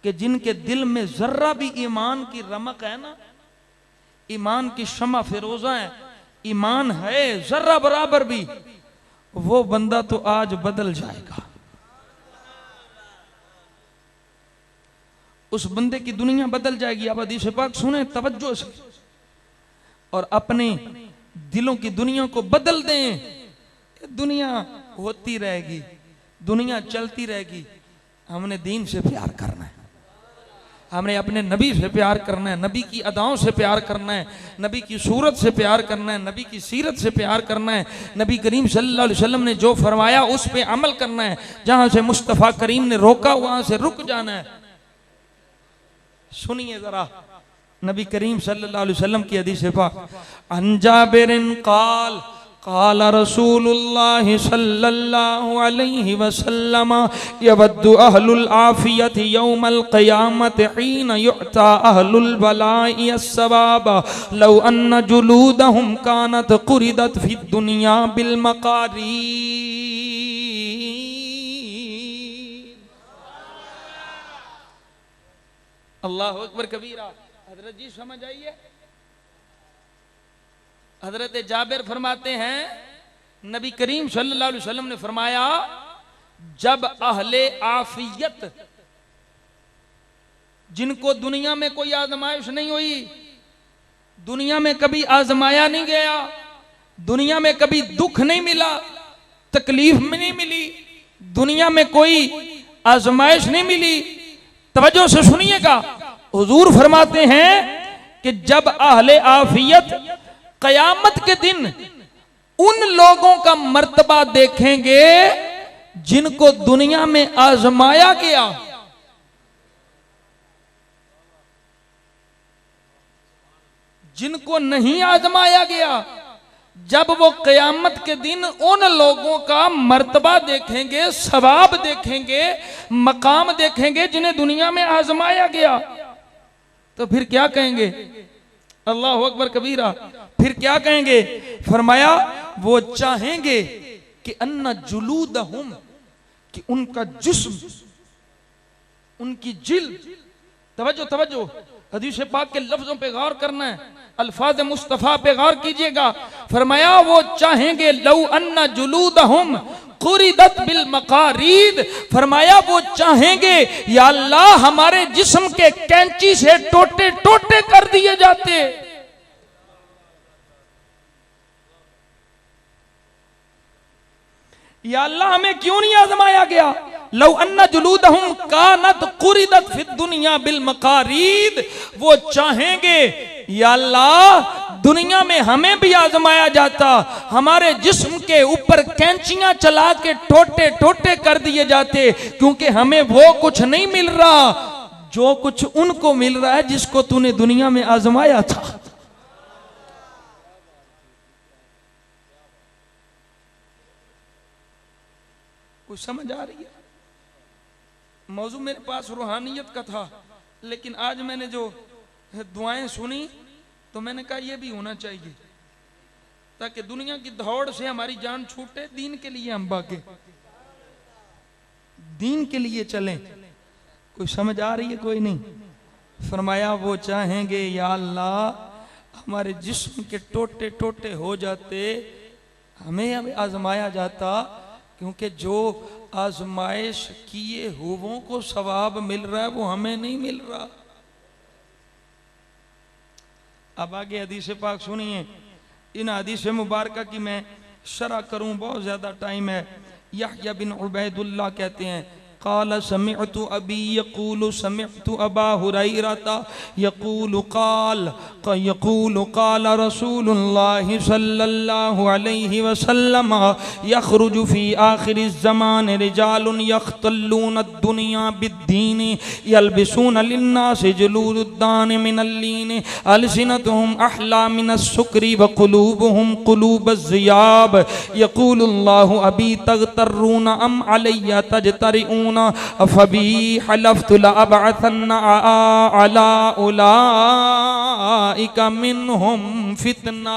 कि जिनके दिल में जर्रा भी ईमान की रमक है ना, ईमान की शमा फिरोजा है, ईमान है जर्रा बराबर भी, वो बंदा तो आज बदल जाएगा। उस बंदे की दुनिया बदल जाएगी। आप हदीस पाक सुने तवज्जो से और अपने दिलों की दुनिया को बदल दें। दुनिया होती रहेगी, दुनिया चलती रहेगी। हमने दीन से प्यार करना है, हमने अपने नबी से प्यार करना है, नबी की अदाओं से प्यार करना है, नबी की सूरत से प्यार करना है, नबी की सीरत से प्यार करना है। नबी करीम सल्लल्लाहु अलैहि वसल्लम ने जो फरमाया उस पे अमल करना है। जहां से मुस्तफ़ा करीम ने रोका वहां से रुक जाना है। सुनिए जरा नबी करीम सल्लल्लाहु अलैहि वसल्लम की हदीस पाक। अन जाबिरिन क़ाल क़ाल रसूलुल्लाह सल्लल्लाहु अलैहि वसल्लम यवद्दु अहलुल आफियत यौमल क़ियामत हीन युअता अहलुल बलाइ अस्सवाब लौ अन्न जुलूदहुम कानत कुरिदत फिद दुनिया बिल मकारी। अल्लाहु अकबर कबीरा। हजरत जी समझ आइए। हजरत जाबिर फरमाते हैं नबी करीम सल्लल्लाहु अलैहि वसल्लम ने फरमाया, जब अहले आफियत, जिनको दुनिया में कोई आजमाइश नहीं हुई, दुनिया में कभी आजमाया नहीं गया, दुनिया में कभी दुख नहीं मिला, तकलीफ में नहीं मिली, दुनिया में कोई आजमाइश नहीं मिली। तवज्जो से सुनिएगा। हुजूर फरमाते हैं कि जब अहले आफियत कयामत के दिन उन लोगों का मर्तबा देखेंगे जिनको दुनिया में आजमाया गया, जिनको नहीं आजमाया गया, जब वो कयामत के दिन उन लोगों का मर्तबा देखेंगे, सवाब देखेंगे, मकाम देखेंगे जिन्हें दुनिया में आजमाया गया, तो फिर क्या कहेंगे? अल्लाहु अकबर कबीरा। फिर क्या कहेंगे? फरमाया वो चाहेंगे कि अन्ना जुलूदहुम, कि उनका जिस्म, उनकी जिल्द, तवज्जो तवज्जो, हदीस पाक के लफ्जों पे गौर करना है, अल्फाज मुस्तफा पे गौर कीजिएगा। फरमाया वो चाहेंगे लौ अन्ना जुलूदहुम कुरिदत बिल मकारीद, फरमाया वो चाहेंगे या अल्लाह हमारे जिस्म के कैंची से टोटे टोटे कर दिए जाते। या अल्लाह हमें क्यों नहीं आजमाया गया? लौ अन्ना जुलूदहुम कानत कुरिदत फिद दुनिया बिल मकारीद, वो चाहेंगे या अल्लाह दुनिया में हमें भी आजमाया जाता, हमारे जिस्म के ऊपर कैंचियां चला के टोटे टोटे कर दिए जाते, क्योंकि हमें वो कुछ नहीं मिल रहा जो कुछ उनको मिल रहा है जिसको तूने दुनिया में आजमाया था। कुछ समझ आ रही है? मौजू मेरे पास रूहानियत का था, लेकिन आज मैंने जो दुआएं सुनी तो मैंने कहा यह भी होना चाहिए, ताकि दुनिया की दौड़ से हमारी जान छूटे, दीन के लिए हम भागे, दीन के लिए चलें। कोई समझ आ रही है? कोई नहीं। फरमाया वो चाहेंगे या अल्लाह हमारे जिस्म के टोटे टोटे हो जाते, हमें आजमाया जाता, क्योंकि जो आजमाइश किए हुओं को सवाब मिल रहा है वो हमें नहीं मिल रहा। अब आगे हदीस पाक सुनिए। इन हदीस मुबारका की मैं शरह करूं, बहुत ज्यादा टाइम है। यहया बिन उबैदुल्लाह कहते हैं, क़ाल समिअतु अबी यक़ूलु समिअतु अबा हुरैरता यक़ूलु क़ाल रसूलुल्लाह सल्लल्लाहु अलैहि वसल्लम यख़रुजु फ़ी आख़िरिज़ ज़मान रिजालुन यख़्तल्लून अद-दुनिया बिद्दीन यल्बिसून लिन्नासि जुलूदुद्दान मिनल लीन अलसिनतुहुम अहला मिनस-सुक्रि व क़ुलूबुहुम क़ुलूबुज़-ज़ियाब यक़ूलुल्लाहु अबी तग़तरून अम अलैया तजतरिऊन फबी हलफ्तु लअबअथन्ना अला उलाइका मिनहुम फितना।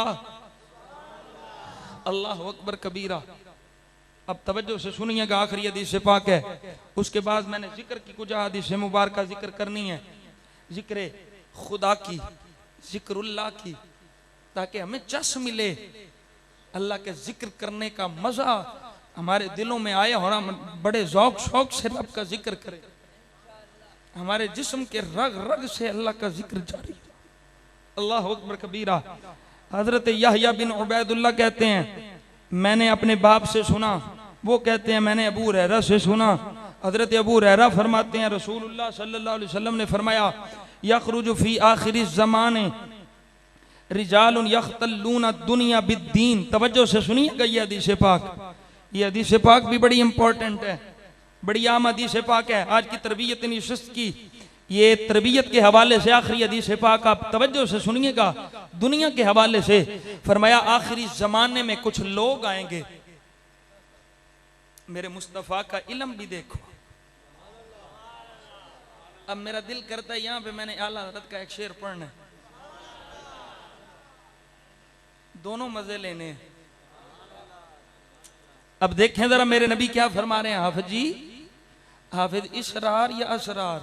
अल्लाहु अकबर कबीरा। अब तवज्जो से सुनिएगा, आखिरी हदीस से पाक है। उसके बाद मैंने जिक्र की कुछ हदीस मुबारक जिक्र करनी है, जिक्र खुदा की, जिक्रुल्लाह की, ताकि हमें चस मिले, अल्लाह के जिक्र करने का मजा हमारे दिलों में आए और हम बड़े ज़ौक शौक से रब का जिक्र करें, हमारे जिस्म के रग रग से अल्लाह का जिक्र जारी। अल्लाह अकबर कबीरा। हजरत यहया बिन उबैदुल्लाह कहते हैं मैंने अपने बाप से सुना, वो कहते हैं मैंने अबू हुरैरा से सुना। हजरत अबू हुरैरा फरमाते हैं रसूलुल्लाह सल्लल्लाहु अलैहि वसल्लम ने फरमाया यखरुजु फी आखिरी ज़माने रिजालुन यख्तल्लून दुनिया बिद्दीन। तवज्जो से सुनिएगा ये हदीस पाक, ये हदीस पाक भी बड़ी इंपॉर्टेंट है, बड़ी आम हदीस पाक है। आज की तरबियत नशिस्त की ये तरबियत के हवाले से आखिरी हदीस पाक आप तवज्जो से सुनिएगा, दुनिया के हवाले से फरमाया आखिरी जमाने में कुछ लोग आएंगे, मेरे मुस्तफ़ा का इल्म भी देखो। अब मेरा दिल करता है यहाँ पे मैंने आला हज़रत का एक शेर पढ़ना है, दोनों मजे लेने हैं। अब देखें जरा मेरे नबी क्या फरमा रहे हैं। हाफिज जी, हाफिज इसरार या असरार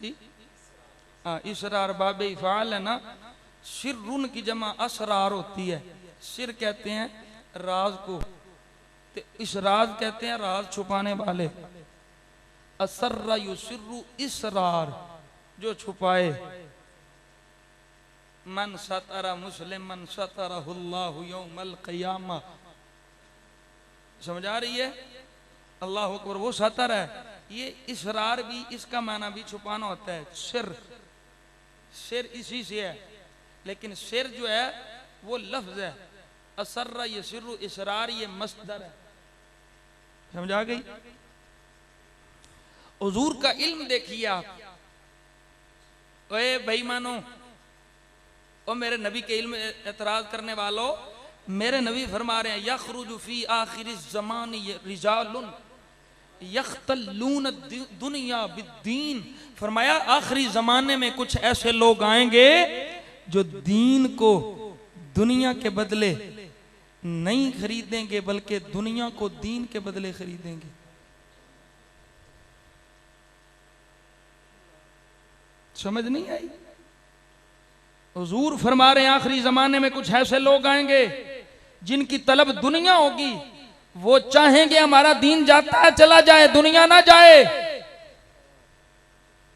जी? हाँ, इसरार बाबे इफ़ाल है ना, सिर्रुन की जमा असरार होती है। सिर कहते हैं राज को, तो इसरार कहते हैं राज छुपाने वाले। असर्रा युसिर्रु इसरार, जो छुपाए। मन सतरा मुस्लिम मन सतरहुल्लाहु यौमल क़ियामा। समझ आ रही है? अल्लाह अकबर, वो सतर है। ये इसरार भी, इसका माना भी छुपाना होता है। सिर, सिर इसी से है, लेकिन सिर जो है वो लफ्ज है। असर्रा यसिर्रु इसरार ये मस्दर है। समझ आ गई? हुजूर का इल्म देखिए आप। ओए भाई मानो, ओ मेरे नबी के इल्म एतराज करने वालों, मेरे नबी फरमा रहे हैं यखरुजु फी आखिरी ज़मान रिजालुन यख्तल्लून दुनिया बिद्दीन। फरमाया आखिरी जमाने में कुछ ऐसे लोग आएंगे जो दीन को दुनिया के बदले नहीं खरीदेंगे, बल्कि दुनिया को दीन के बदले खरीदेंगे। समझ नहीं आई? हुजूर फरमा रहे हैं आखिरी जमाने में कुछ ऐसे लोग आएंगे जिनकी तलब दुनिया होगी। वो चाहेंगे हमारा दीन जाता है चला जाए, दुनिया ना जाए,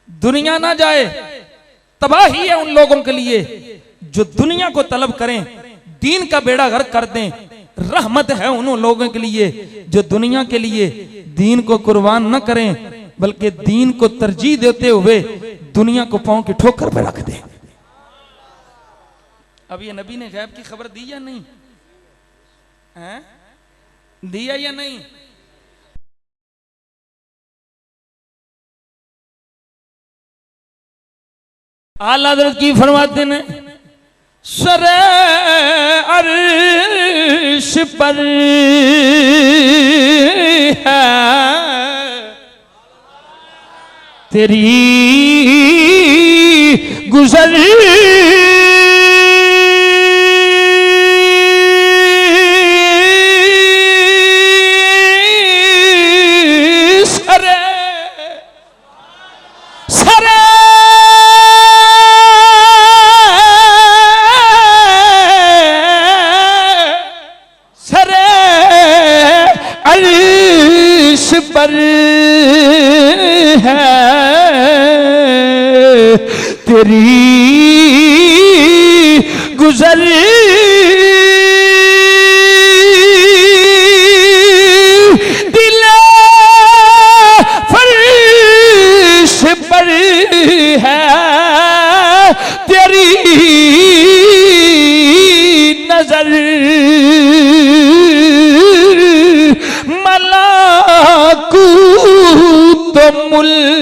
दुनिया ना जाए। तबाही है उन लोगों के लिए जो दुनिया को तलब करें, दीन का बेड़ा गर्क कर दें। रहमत है उन लोगों के लिए जो दुनिया के लिए दीन को कुर्बान न करें, बल्कि दीन को तरजीह देते हुए दुनिया को पांव की ठोकर पे रख दें। अब ये नबी ने गैब की खबर दी या नहीं है? दिया या नहीं? आला हज़रत की फरमाते ने सरे अर्श पर है तेरी गुज़र पर है तेरी गुज़र दिल फर्श पर है तेरी नजर तो मुल्क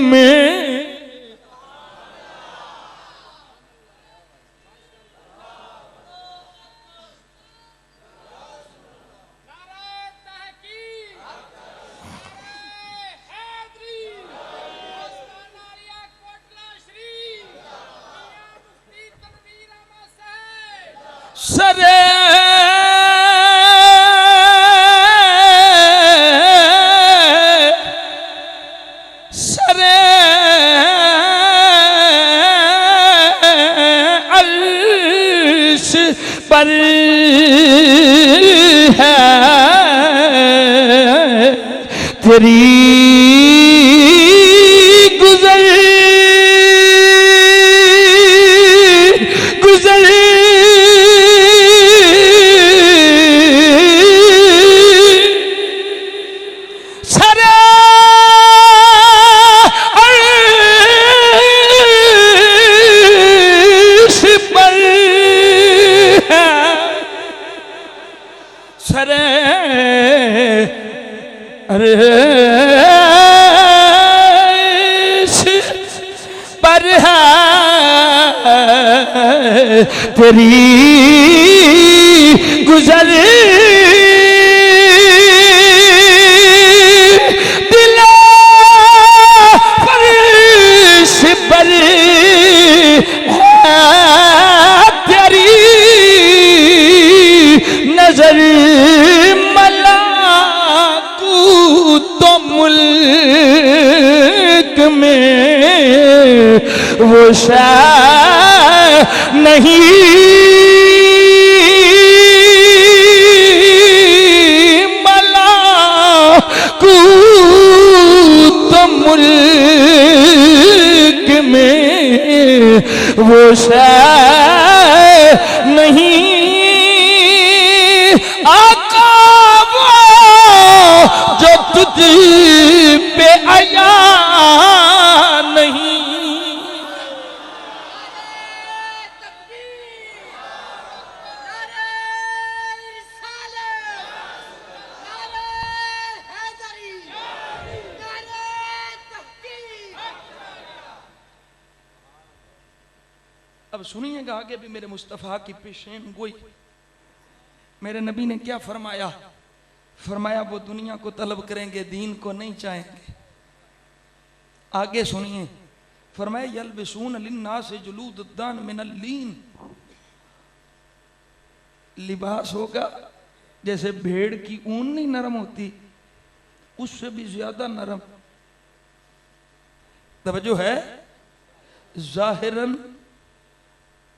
में सरे पर है तेरी गुजर पर है तेरी गुजर दिल फर्श पर है तेरी नजर तो मुल्क में वो शाह नहीं मलाकूत मुल्क में वो शाह नहीं आका वो जो तुझ पे आया नहीं। अब सुनिएगा आगे भी मेरे मुस्तफ़ा की पेशेन गोई। मेरे नबी ने क्या फरमाया? फरमाया वो दुनिया को तलब करेंगे, दीन को नहीं चाहेंगे। आगे सुनिए, फरमाया यल्बिसून लिन्नास जुलूदुद्दान मिनल लीन, लिबास होगा जैसे भेड़ की ऊन नहीं नरम होती, उससे भी ज्यादा नरम। तवज्जो है, जाहिरन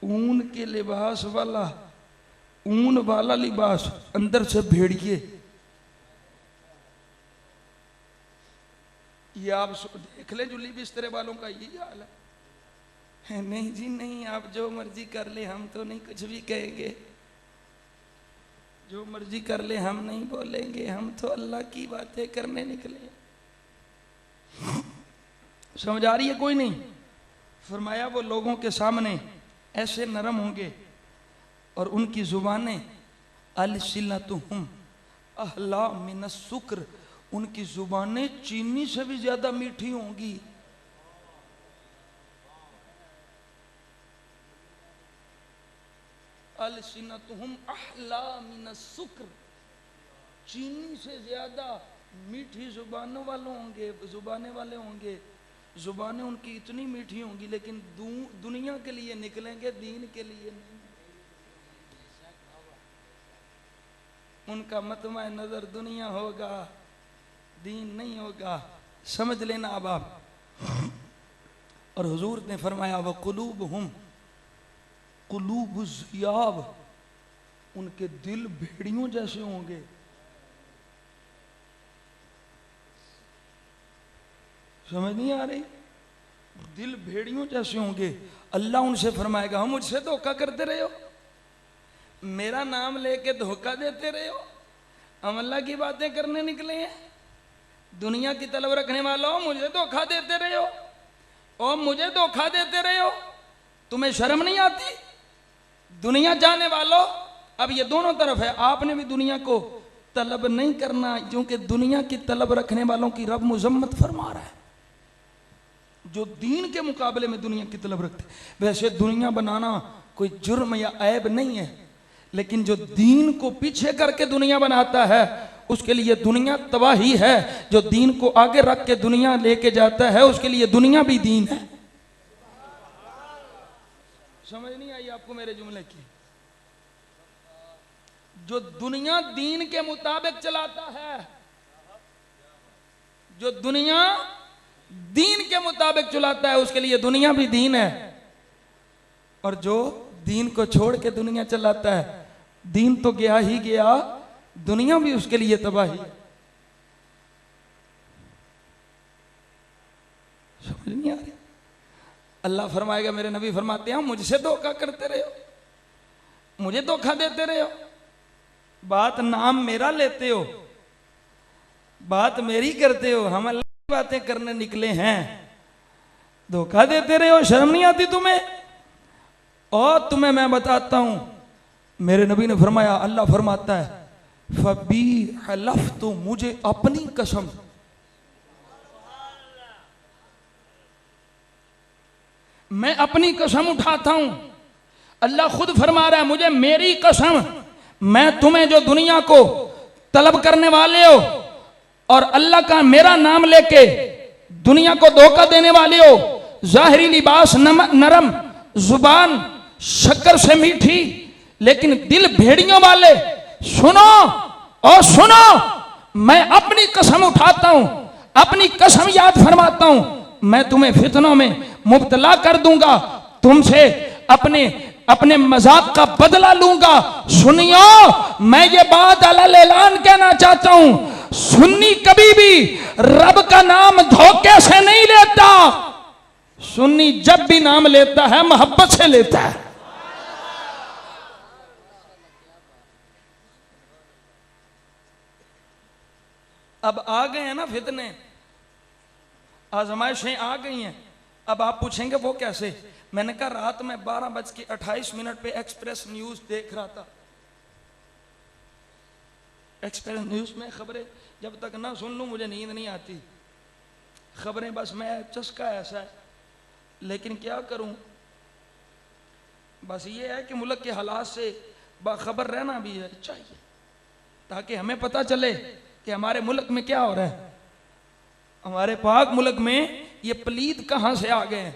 ऊन के लिबास वाला, ऊन वाला लिबास, अंदर से भेड़िए। ये आप देख ले जुली बिस्तरे वालों का यही हाल है। नहीं जी नहीं, आप जो मर्जी कर ले, हम तो नहीं कुछ भी कहेंगे। जो मर्जी कर ले, हम नहीं बोलेंगे, हम तो अल्लाह की बातें करने निकले। समझ आ रही है कोई नहीं? फरमाया वो लोगों के सामने ऐसे नरम होंगे और उनकी जुबानें अलसिनतुहुम अहला मिनस सुक्र, उनकी जुबानें चीनी से भी ज्यादा मीठी होंगी। अलसिनतुहुम अहला मिनस सुक्र, चीनी से ज्यादा मीठी जुबानों वाले होंगे, जुबानें वाले होंगे। जुबानें उनकी इतनी मीठी होंगी, लेकिन दुनिया के लिए निकलेंगे, दीन के लिए नहीं। उनका मतमा नजर दुनिया होगा, दीन नहीं होगा। समझ लेना अब आप। और हुजूर ने फरमाया वह कुलूबहुम कुलूबुज़ियाब, उनके दिल भेड़ियों जैसे होंगे। समझ नहीं आ रही? दिल भेड़ियों जैसे होंगे। अल्लाह उनसे फरमाएगा हम मुझसे धोखा करते रहे हो, मेरा नाम लेके धोखा देते रहे हो, हम अल्लाह की बातें करने निकले हैं। दुनिया की तलब रखने वालों, मुझे धोखा देते रहे हो और मुझे धोखा देते रहे हो, तुम्हें शर्म नहीं आती? दुनिया जाने वालों, अब ये दोनों तरफ है। आपने भी दुनिया को तलब नहीं करना, क्योंकि दुनिया की तलब रखने वालों की रब मुजम्मत फरमा रहा है। जो दीन के मुकाबले में दुनिया की तलब रखते, वैसे दुनिया बनाना कोई जुर्म या ऐब नहीं है, लेकिन जो दीन को पीछे करके दुनिया बनाता है उसके लिए दुनिया तबाही है। जो दीन को आगे रख के दुनिया लेके जाता है उसके लिए दुनिया भी दीन है। समझ नहीं आई आपको मेरे जुमले की? जो दुनिया दीन के मुताबिक चलाता है, जो दुनिया दीन के मुताबिक चलाता है उसके लिए दुनिया भी दीन है, और जो दीन को छोड़ के दुनिया चलाता है दीन तो गया ही गया, दुनिया भी उसके लिए तबाही है। समझ नहीं आ रही? अल्लाह फरमाएगा, मेरे नबी फरमाते हैं मुझसे धोखा करते रहे हो, मुझे धोखा देते रहे हो, बात नाम मेरा लेते हो, बात मेरी करते हो, हम अल्लाह की बातें करने निकले हैं, धोखा देते रहे हो, शर्म नहीं आती तुम्हें? और तुम्हें मैं बताता हूं, मेरे नबी ने फरमाया, अल्लाह फरमाता है फबी हलफ, तो मुझे अपनी कसम, मैं अपनी कसम उठाता हूं। अल्लाह खुद फरमा रहा है, मुझे मेरी कसम, मैं तुम्हें जो दुनिया को तलब करने वाले हो और अल्लाह का मेरा नाम लेके दुनिया को धोखा देने वाले हो, जाहिरी लिबास नरम, जुबान शक्कर से मीठी, लेकिन दिल भेड़ियों वाले, सुनो और सुनो, मैं अपनी कसम उठाता हूं, अपनी कसम याद फरमाता हूं, मैं तुम्हें फितनों में मुब्तला कर दूंगा, तुमसे अपने अपने मजाक का बदला लूंगा। सुनियो, मैं ये बात अलल ऐलान कहना चाहता हूं, सुन्नी कभी भी रब का नाम धोखे से नहीं लेता, सुन्नी जब भी नाम लेता है मोहब्बत से लेता है। अब आ गए हैं ना फितने, आजमाइशें आ गई हैं। अब आप पूछेंगे वो कैसे? मैंने कहा रात में 12:28 पे एक्सप्रेस न्यूज देख रहा था। एक्सप्रेस न्यूज में खबरें जब तक ना सुन लूं मुझे नींद नहीं आती, खबरें बस मैं चस्का ऐसा है, लेकिन क्या करूं, बस ये है कि मुल्क के हालात से बाखबर रहना भी है चाहिए, ताकि हमें पता चले कि हमारे मुल्क में क्या हो रहा है, हमारे पाक मुल्क में ये पलीद कहां से आ गए हैं।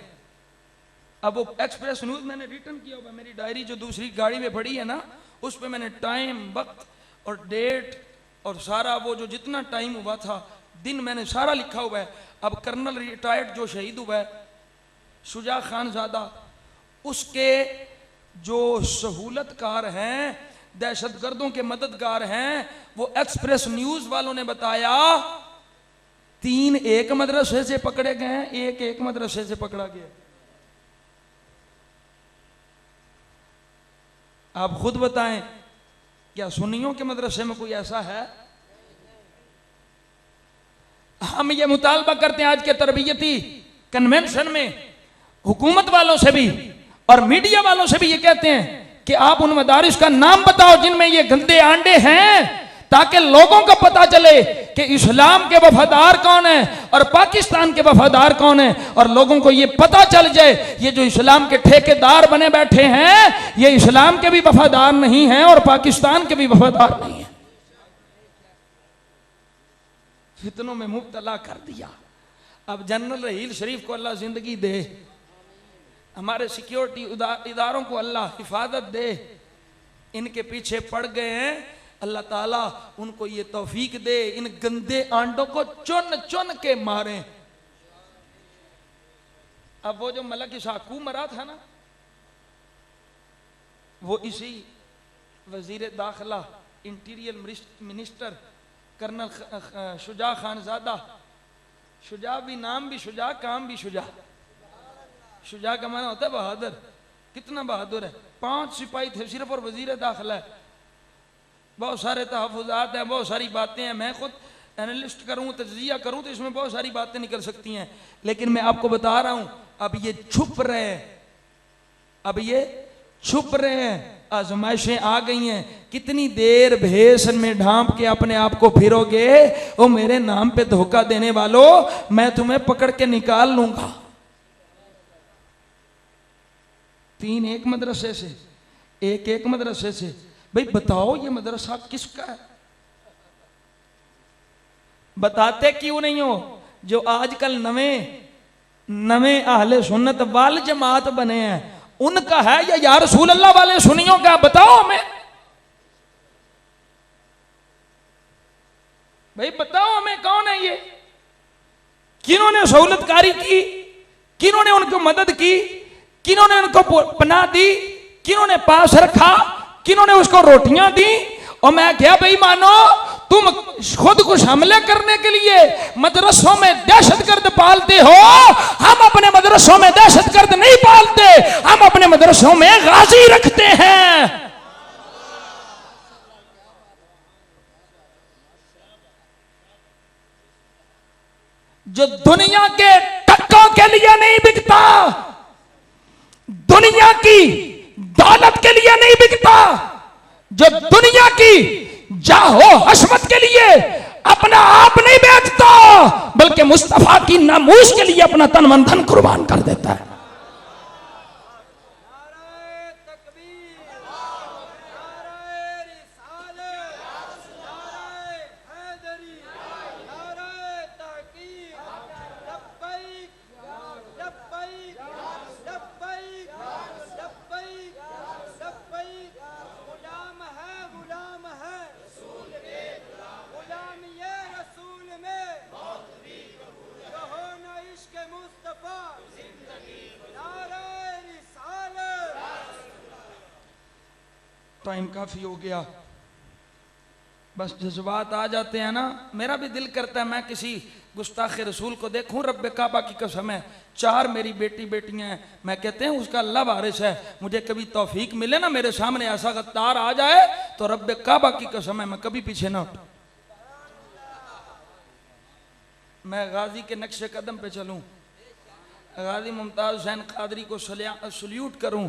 अब वो एक्सप्रेस न्यूज मैंने रिटर्न किया हुआ, मेरी डायरी जो दूसरी गाड़ी में पड़ी है ना, उस पर मैंने टाइम, वक्त और डेट और सारा वो जो जितना टाइम हुआ था, दिन मैंने सारा लिखा हुआ है। अब कर्नल रिटायर्ड जो शहीद हुआ है शुजा खानजादा, उसके जो सहूलतकार हैं, दहशतगर्दों के मददगार हैं, वो एक्सप्रेस न्यूज वालों ने बताया 3 एक मदरसे से पकड़े गए हैं, एक मदरसे से पकड़ा गया। आप खुद बताएं, क्या सुन्नियों के मदरसे में कोई ऐसा है? हम ये मुतालबा करते हैं आज के तरबियती कन्वेंशन में, हुकूमत वालों से भी और मीडिया वालों से भी ये कहते हैं कि आप उन मदारिस का नाम बताओ जिनमें ये गंदे आंडे हैं, ताकि लोगों को पता चले कि इस्लाम के वफादार कौन है और पाकिस्तान के वफादार कौन है, और लोगों को ये पता चल जाए ये जो इस्लाम के ठेकेदार बने बैठे हैं ये इस्लाम के भी वफादार नहीं हैं और पाकिस्तान के भी वफादार नहीं है। फितनों में मुब्तला कर दिया। अब जनरल रहील शरीफ को अल्लाह जिंदगी दे, हमारे सिक्योरिटी इदारों को अल्लाह हिफाजत दे, इनके पीछे पड़ गए हैं, अल्लाह ताला उनको ये तौफीक दे, इन गंदे आंडों को चुन चुन के मारे। अब वो जो मलक इसाकू मरा था ना, वो इसी वजीर दाखिला interior minister colonel Shuja Khanzada, Shuja भी नाम भी शुजा, काम भी शुजा। शुजा का माना होता है बहादुर, कितना बहादुर है। 5 सिपाही थे सिर्फ और वजीर दाखिला है, बहुत सारे तहफ़्फ़ुज़ात हैं, बहुत सारी बातें हैं। मैं खुद एनालिस्ट करूँ, तज्ज़िया करूँ तो इसमें बहुत सारी बातें निकल सकती हैं, लेकिन मैं आपको बता रहा हूँ अब ये छुप रहे हैं, अब ये छुप रहे हैं। आजमाइशें आ गई हैं, कितनी देर भेष में ढांप के अपने आप को फिरोगे? ओ मेरे नाम पे धोखा देने वालों, मैं तुम्हें पकड़ के निकाल लूंगा। 3 एक मदरसे से, एक मदरसे से। भाई बताओ ये मदरसा किसका है? बताते क्यों नहीं हो? जो आजकल नवे अहले सुन्नत वाल जमात बने हैं उनका है या रसूल अल्लाह वाले सुन्नियों का? बताओ हमें भाई, बताओ हमें कौन है ये? किन्होंने सहूलतकारी की, किन्होंने उनको मदद की, किन्होंने उनको पनाह दी, किन्होंने पास रखा, किन्होंने उसको रोटियां दी और मैं क्या भाई मानो तुम खुद कुछ हमले करने के लिए मदरसों में दहशतगर्द पालते हो। हम अपने मदरसों में दहशतगर्द नहीं पालते, हम अपने मदरसों में गाजी रखते हैं। जो दुनिया के टक्कों के लिए नहीं बिकता, दुनिया की दौलत के लिए नहीं बिकता, जो दुनिया की जाहो हशमत के लिए अपना आप नहीं बेचता, बल्कि मुस्तफा की नामूस के लिए अपना तन मन धन कुर्बान कर देता है। टाइम काफी हो गया, बस जज्बात आ जाते हैं ना। मेरा भी दिल करता है मैं किसी गुस्ताख रसूल को देखूं। रब्बे काबा की कसम है, 4 मेरी बेटियां हैं, मैं कहते हैं उसका अल्लाह वारिस है। मुझे कभी तौफीक मिले ना, मेरे सामने ऐसा गद्दार आ जाए तो रब्बे काबा की कसम है मैं कभी पीछे ना हटूं, मैं गाजी के नक्शे कदम पे चलूं, गाजी मुमताज हुसैन कादरी को सल्यूट करूं,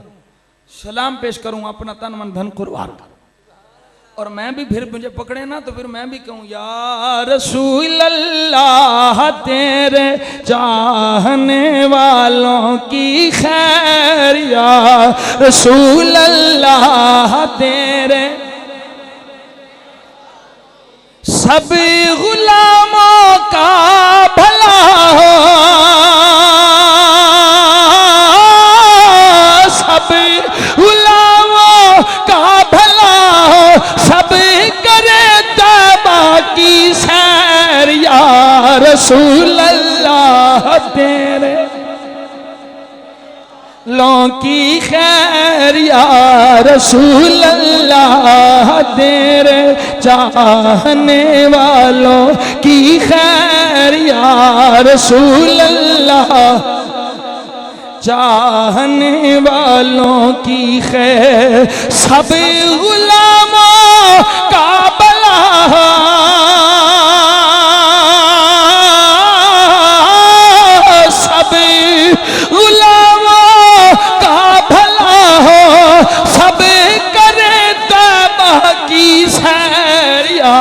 सलाम पेश करूं, अपना तन मन धन कुर्बान करूं। और मैं भी फिर मुझे पकड़े ना तो फिर मैं भी कहूं या रसूल अल्लाह तेरे चाहने वालों की खैर, या रसूल अल्लाह तेरे सब गुलामों का भला हो, सब गुलामों का भला हो, सब करे तबा की सैर, या रसूल अल्लाह तेरे लों की खैर, या रसूल अल्लाह तेरे चाहने वालों की खैर, या रसूल अल्लाह चाहने वालों की खैर, सब गुलामों का भला, सब गुलामों का भला हो, सब करे तबा की सैर, या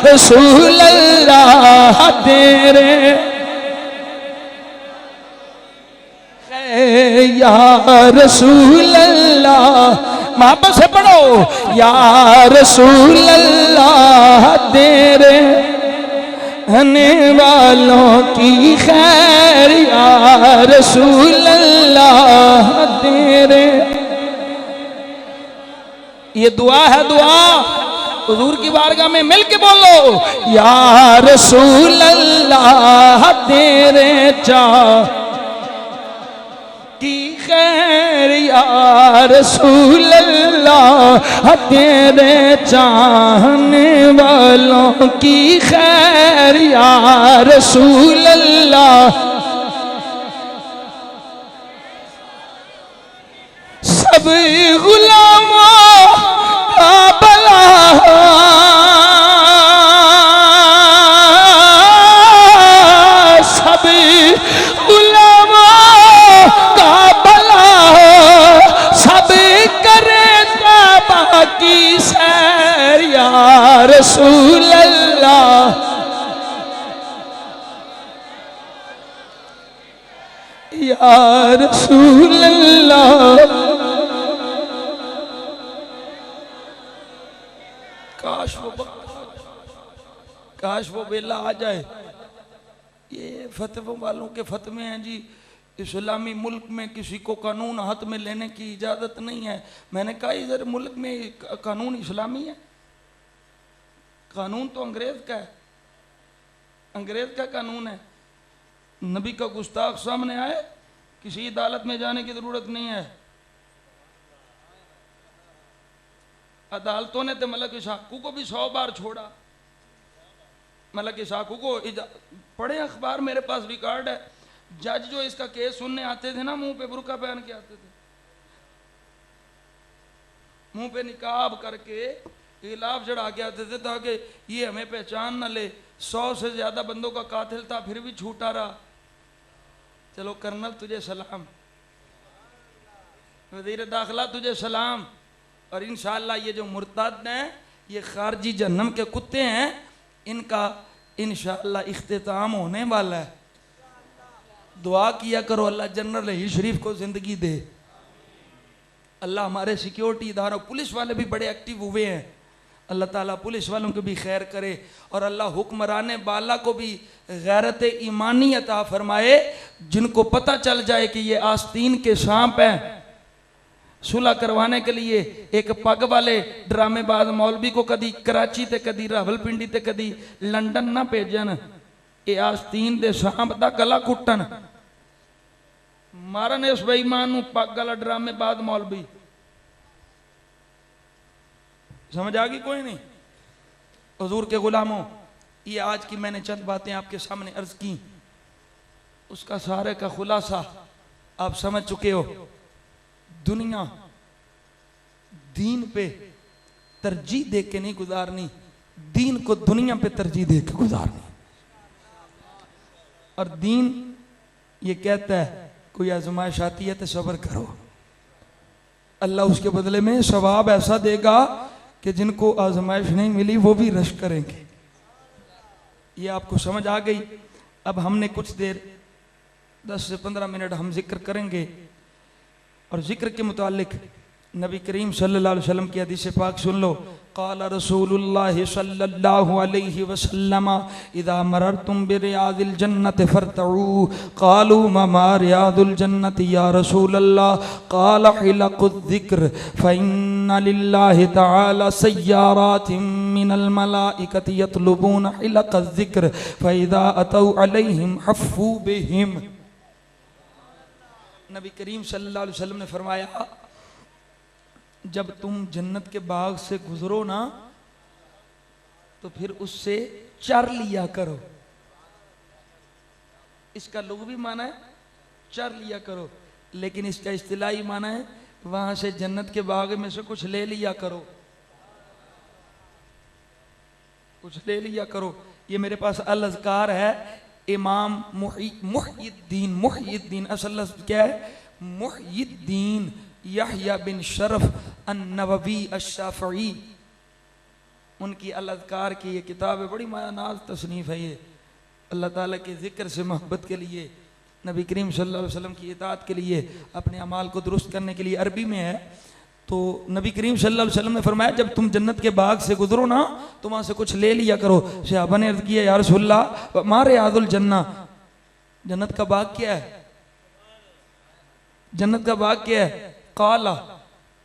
रसूल अल्लाह तेरे या रसूल अल्लाह, मोहब्बत से पढ़ो, या रसूल अल्लाह तेरे रहने वालों की खैर, या रसूल अल्लाह तेरे। ये दुआ है, दुआ हुजूर की बारगाह में मिल के बोलो, या रसूल अल्लाह तेरे चाह की खैर, या रसूल अल्लाह तेरे चाहने वालों की खैर, या रसूल अल्लाह सब गुलामों का भला हो, सब गुलामों का भला हो, सब करे तबा की सैर, या रसूल अल्लाह, या रसूल अल्लाह। काश वो बेला आ जाए। ये फतवे वालों के फतवे हैं जी, इस्लामी मुल्क में किसी को कानून हाथ में लेने की इजाज़त नहीं है। मैंने कहा इधर मुल्क में कानून इस्लामी है, कानून तो अंग्रेज का है, अंग्रेज का कानून है। नबी का गुस्ताख सामने आए, किसी अदालत में जाने की ज़रूरत नहीं है। अदालतों ने तो मलक इसाकू को भी 100 बार छोड़ा। मलक इसाकू को पढ़े अखबार, मेरे पास रिकॉर्ड है। जज जो इसका केस सुनने आते थे ना, मुंह पे बुर्का पहन के आते थे, मुंह पे निकाब करके गिलाफ चढ़ा के आते थे ताकि ये हमें पहचान ना ले। 100 से ज्यादा बंदों का कातिल था, फिर भी छूटा रहा। चलो कर्नल तुझे सलाम, वज़ीर दाखिला तुझे सलाम। और इंशाअल्लाह ये जो मुर्ताद हैं, ये खारजी जहन्नम के कुत्ते हैं, इनका इंशाअल्लाह इख्तिताम होने वाला है। दुआ किया करो अल्लाह जनरल ही शरीफ को जिंदगी दे। अल्लाह हमारे सिक्योरिटी इदारों, पुलिस वाले भी बड़े एक्टिव हुए हैं, अल्लाह ताला पुलिस वालों को भी खैर करे। और अल्लाह हुक्मरान बाला को भी गैरत ईमानी अता फरमाए, जिनको पता चल जाए कि ये आस्तीन के सांप हैं। सुलह करवाने के लिए एक पग वाले ड्रामेबाज मौलवी को कदी कराची ते कदी रावलपिंडी ते कदी लंडन ना भेजन, ये आस्तीन दे सांप दा गला कुटन, मारन इस बेईमान पग वाला ड्रामेबाज मौलवी। समझ आ गई कोई नहीं? हुजूर के गुलामों, ये आज की मैंने चंद बातें आपके सामने अर्ज की, उसका सारे का खुलासा आप समझ चुके हो। दुनिया दीन पे तरजीह दे के नहीं गुजारनी, दीन को दुनिया पे तरजीह दे के गुजारनी। और दीन ये कहता है कोई आजमाइश आती है तो सब्र करो, अल्लाह उसके बदले में सवाब ऐसा देगा कि जिनको आजमाइश नहीं मिली वो भी रश करेंगे। ये आपको समझ आ गई? अब हमने कुछ देर 10 से 15 मिनट हम जिक्र करेंगे, और जिक्र के मुतालिक नबी करीम सल्लल्लाहु अलैहि वसल्लम की हदीस पाक सुन लो। क़ाला रसूलुल्लाह सल्लल्लाहु अलैहि वसल्लम इज़ा मररतुम बिरियादिल जन्नति फरतऊ। क़ालू मा रियादुल जन्नति या रसूलल्लाह? क़ाला हिलक़ुज़ ज़िक्र फ़इन्ना लिल्लाहि तआला सय्यारातिन मिनल मलाइकति यत्लुबूना हिलक़ुज़ ज़िक्र फ़इज़ा अतऊ अलैहिम हफ़्फ़ू बिहिम। नबी करीम सल्लल्लाहु अलैहि वसल्लम ने फरमाया, जब तुम जन्नत के बाग से गुजरो ना, तो फिर उससे चर लिया करो। इसका लुग़वी माना है चर लिया करो, लेकिन इसका इस्तिलाही माना है वहां से जन्नत के बाग में से कुछ ले लिया करो, कुछ ले लिया करो। ये मेरे पास अल अज़कार है, इमाम मुहय्यिद्दीन, असल लफ्ज़ क्या है? मुहय्यिद्दीन यहया बिन शरफ अन-नववी अश-शाफ़िई, उनकी अल अज़कार की ये किताब है, बड़ी मायानाज़ तसनीफ़ है ये। अल्लाह ताला के ज़िक्र से मोहब्बत के लिए, नबी करीम सल्लल्लाहु अलैहि वसल्लम की इताअत के लिए, अपने अमाल को दुरुस्त करने के लिए अरबी में है। तो नबी करीम सल्लल्लाहु अलैहि वसल्लम ने फरमाया, जब तुम जन्नत के बाग से गुजरो ना, तो वहां से कुछ ले लिया करो। सहाबा ने अर्ज़ किया, या रसूलल्लाह मा रियादुल जन्नह, जन्नत का बाग क्या है? जन्नत का बाग क्या है? काला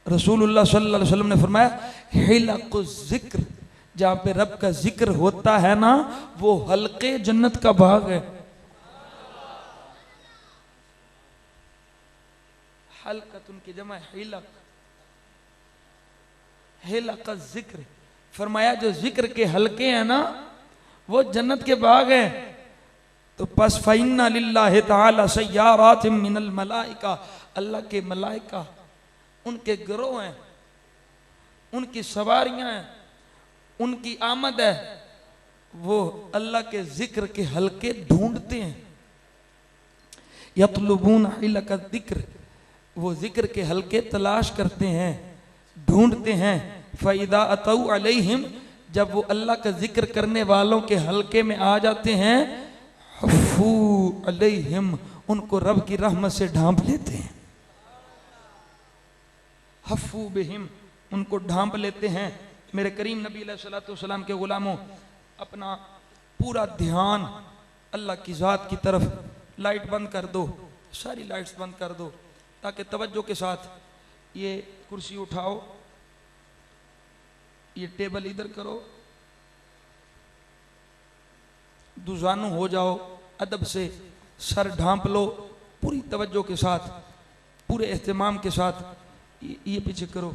रसूलुल्लाह सल्लल्लाहु अलैहि वसल्लम ने फरमाया, हिलक़ुज़ ज़िक्र, जहाँ पे रब का जिक्र होता है ना, वो हल्के जन्नत का बाग है। हल्क़तुन की जमा हिलक़, हिलक़ुज़ ज़िक्र, फरमाया जो जिक्र के हल्के हैं ना, वो जन्नत के बाग हैं। तो पस फ़इन्ना लिल्लाहि तआला सय्यारातिन मिनल मलाइका, अल्लाह के मलाइका, उनके गिरोह हैं, उनकी सवारियां हैं, उनकी आमद है, वो अल्लाह के जिक्र के हल्के ढूंढते हैं। यतलुबून हिलक़ ज़िक्र, वो जिक्र के हल्के तलाश करते हैं, ढूंढते हैं। फ़इज़ा अतऊ अलैहिम, जब वो अल्लाह का जिक्र करने वालों के हल्के में आ जाते हैं, हफ़्फ़ू अलैहिम, उनको रब की रहमत से ढांप लेते हैं। हफ़्फ़ू बिहिम, उनको ढांप लेते हैं। मेरे करीम नबी अलैहिस्सलातु वस्सलाम के गुलामों, अपना पूरा ध्यान अल्लाह की ज़ात की तरफ, लाइट बंद कर दो, सारी लाइट्स बंद कर दो, ताकि तवज्जो के साथ ये कुर्सी उठाओ, ये टेबल इधर करो, दुजानु हो जाओ, अदब से सर ढांप लो, पूरी तवज्जो के साथ, पूरे एहतमाम के साथ। ये पीछे करो,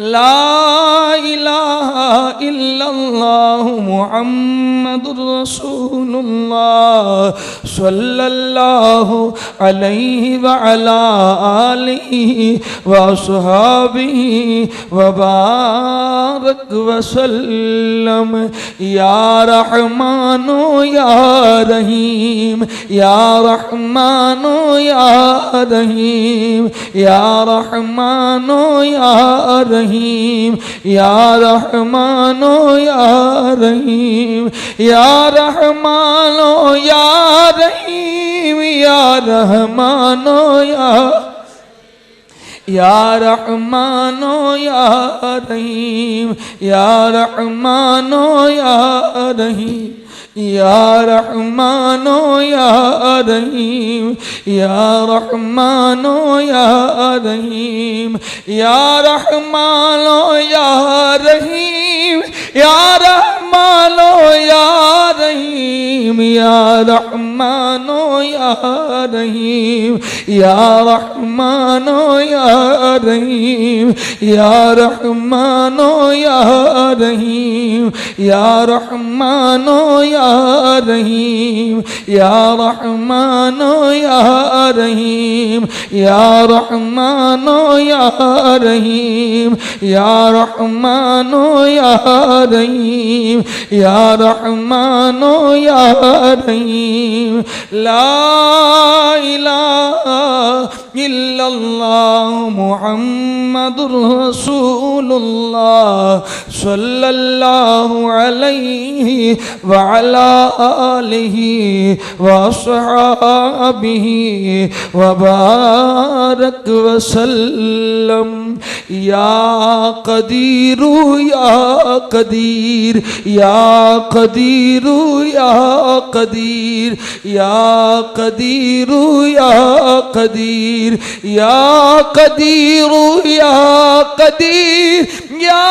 ला इलाहा इल्लल्लाह मुहम्मदुर रसूलुल्लाह सल्लल्लाहु अलैहि व अला आलिहि व अस्हाबिहि व बारक व सल्लम। या रहमानो या रहीम, या रहमानो या रहीम, या रहमानो या रहीम, या रहमानो या रहीम, या रहमानो या रहीम, या रहमानो या रहमानो या रहीम, या रहमानो या रहीम, या रहमानो या रहीम, या रहमानो या रहीम, या रहमानो या रहीम, या रहमानो या रहीम, या रहमानो या रहीम, या रहमानो या रहीम, या रहमानो या रहीम, या रहमानो या रहीम, या रहमानो या रहीम, या रहमानो या रहीम, या रहमानो या रहीम, या रहमानो या रहीम। ला इलाहा इल्लल्लाह मुहम्मदुर रसूलुल्लाह सल्लल्लाहु अलैहि व अला आलिहि व अस्हाबिहि व बारक व सल्लम। या कदीरु या कदीर, या कदीरु या कदीर, या कदीरु या कदीर, या कदीरु या कदीर, या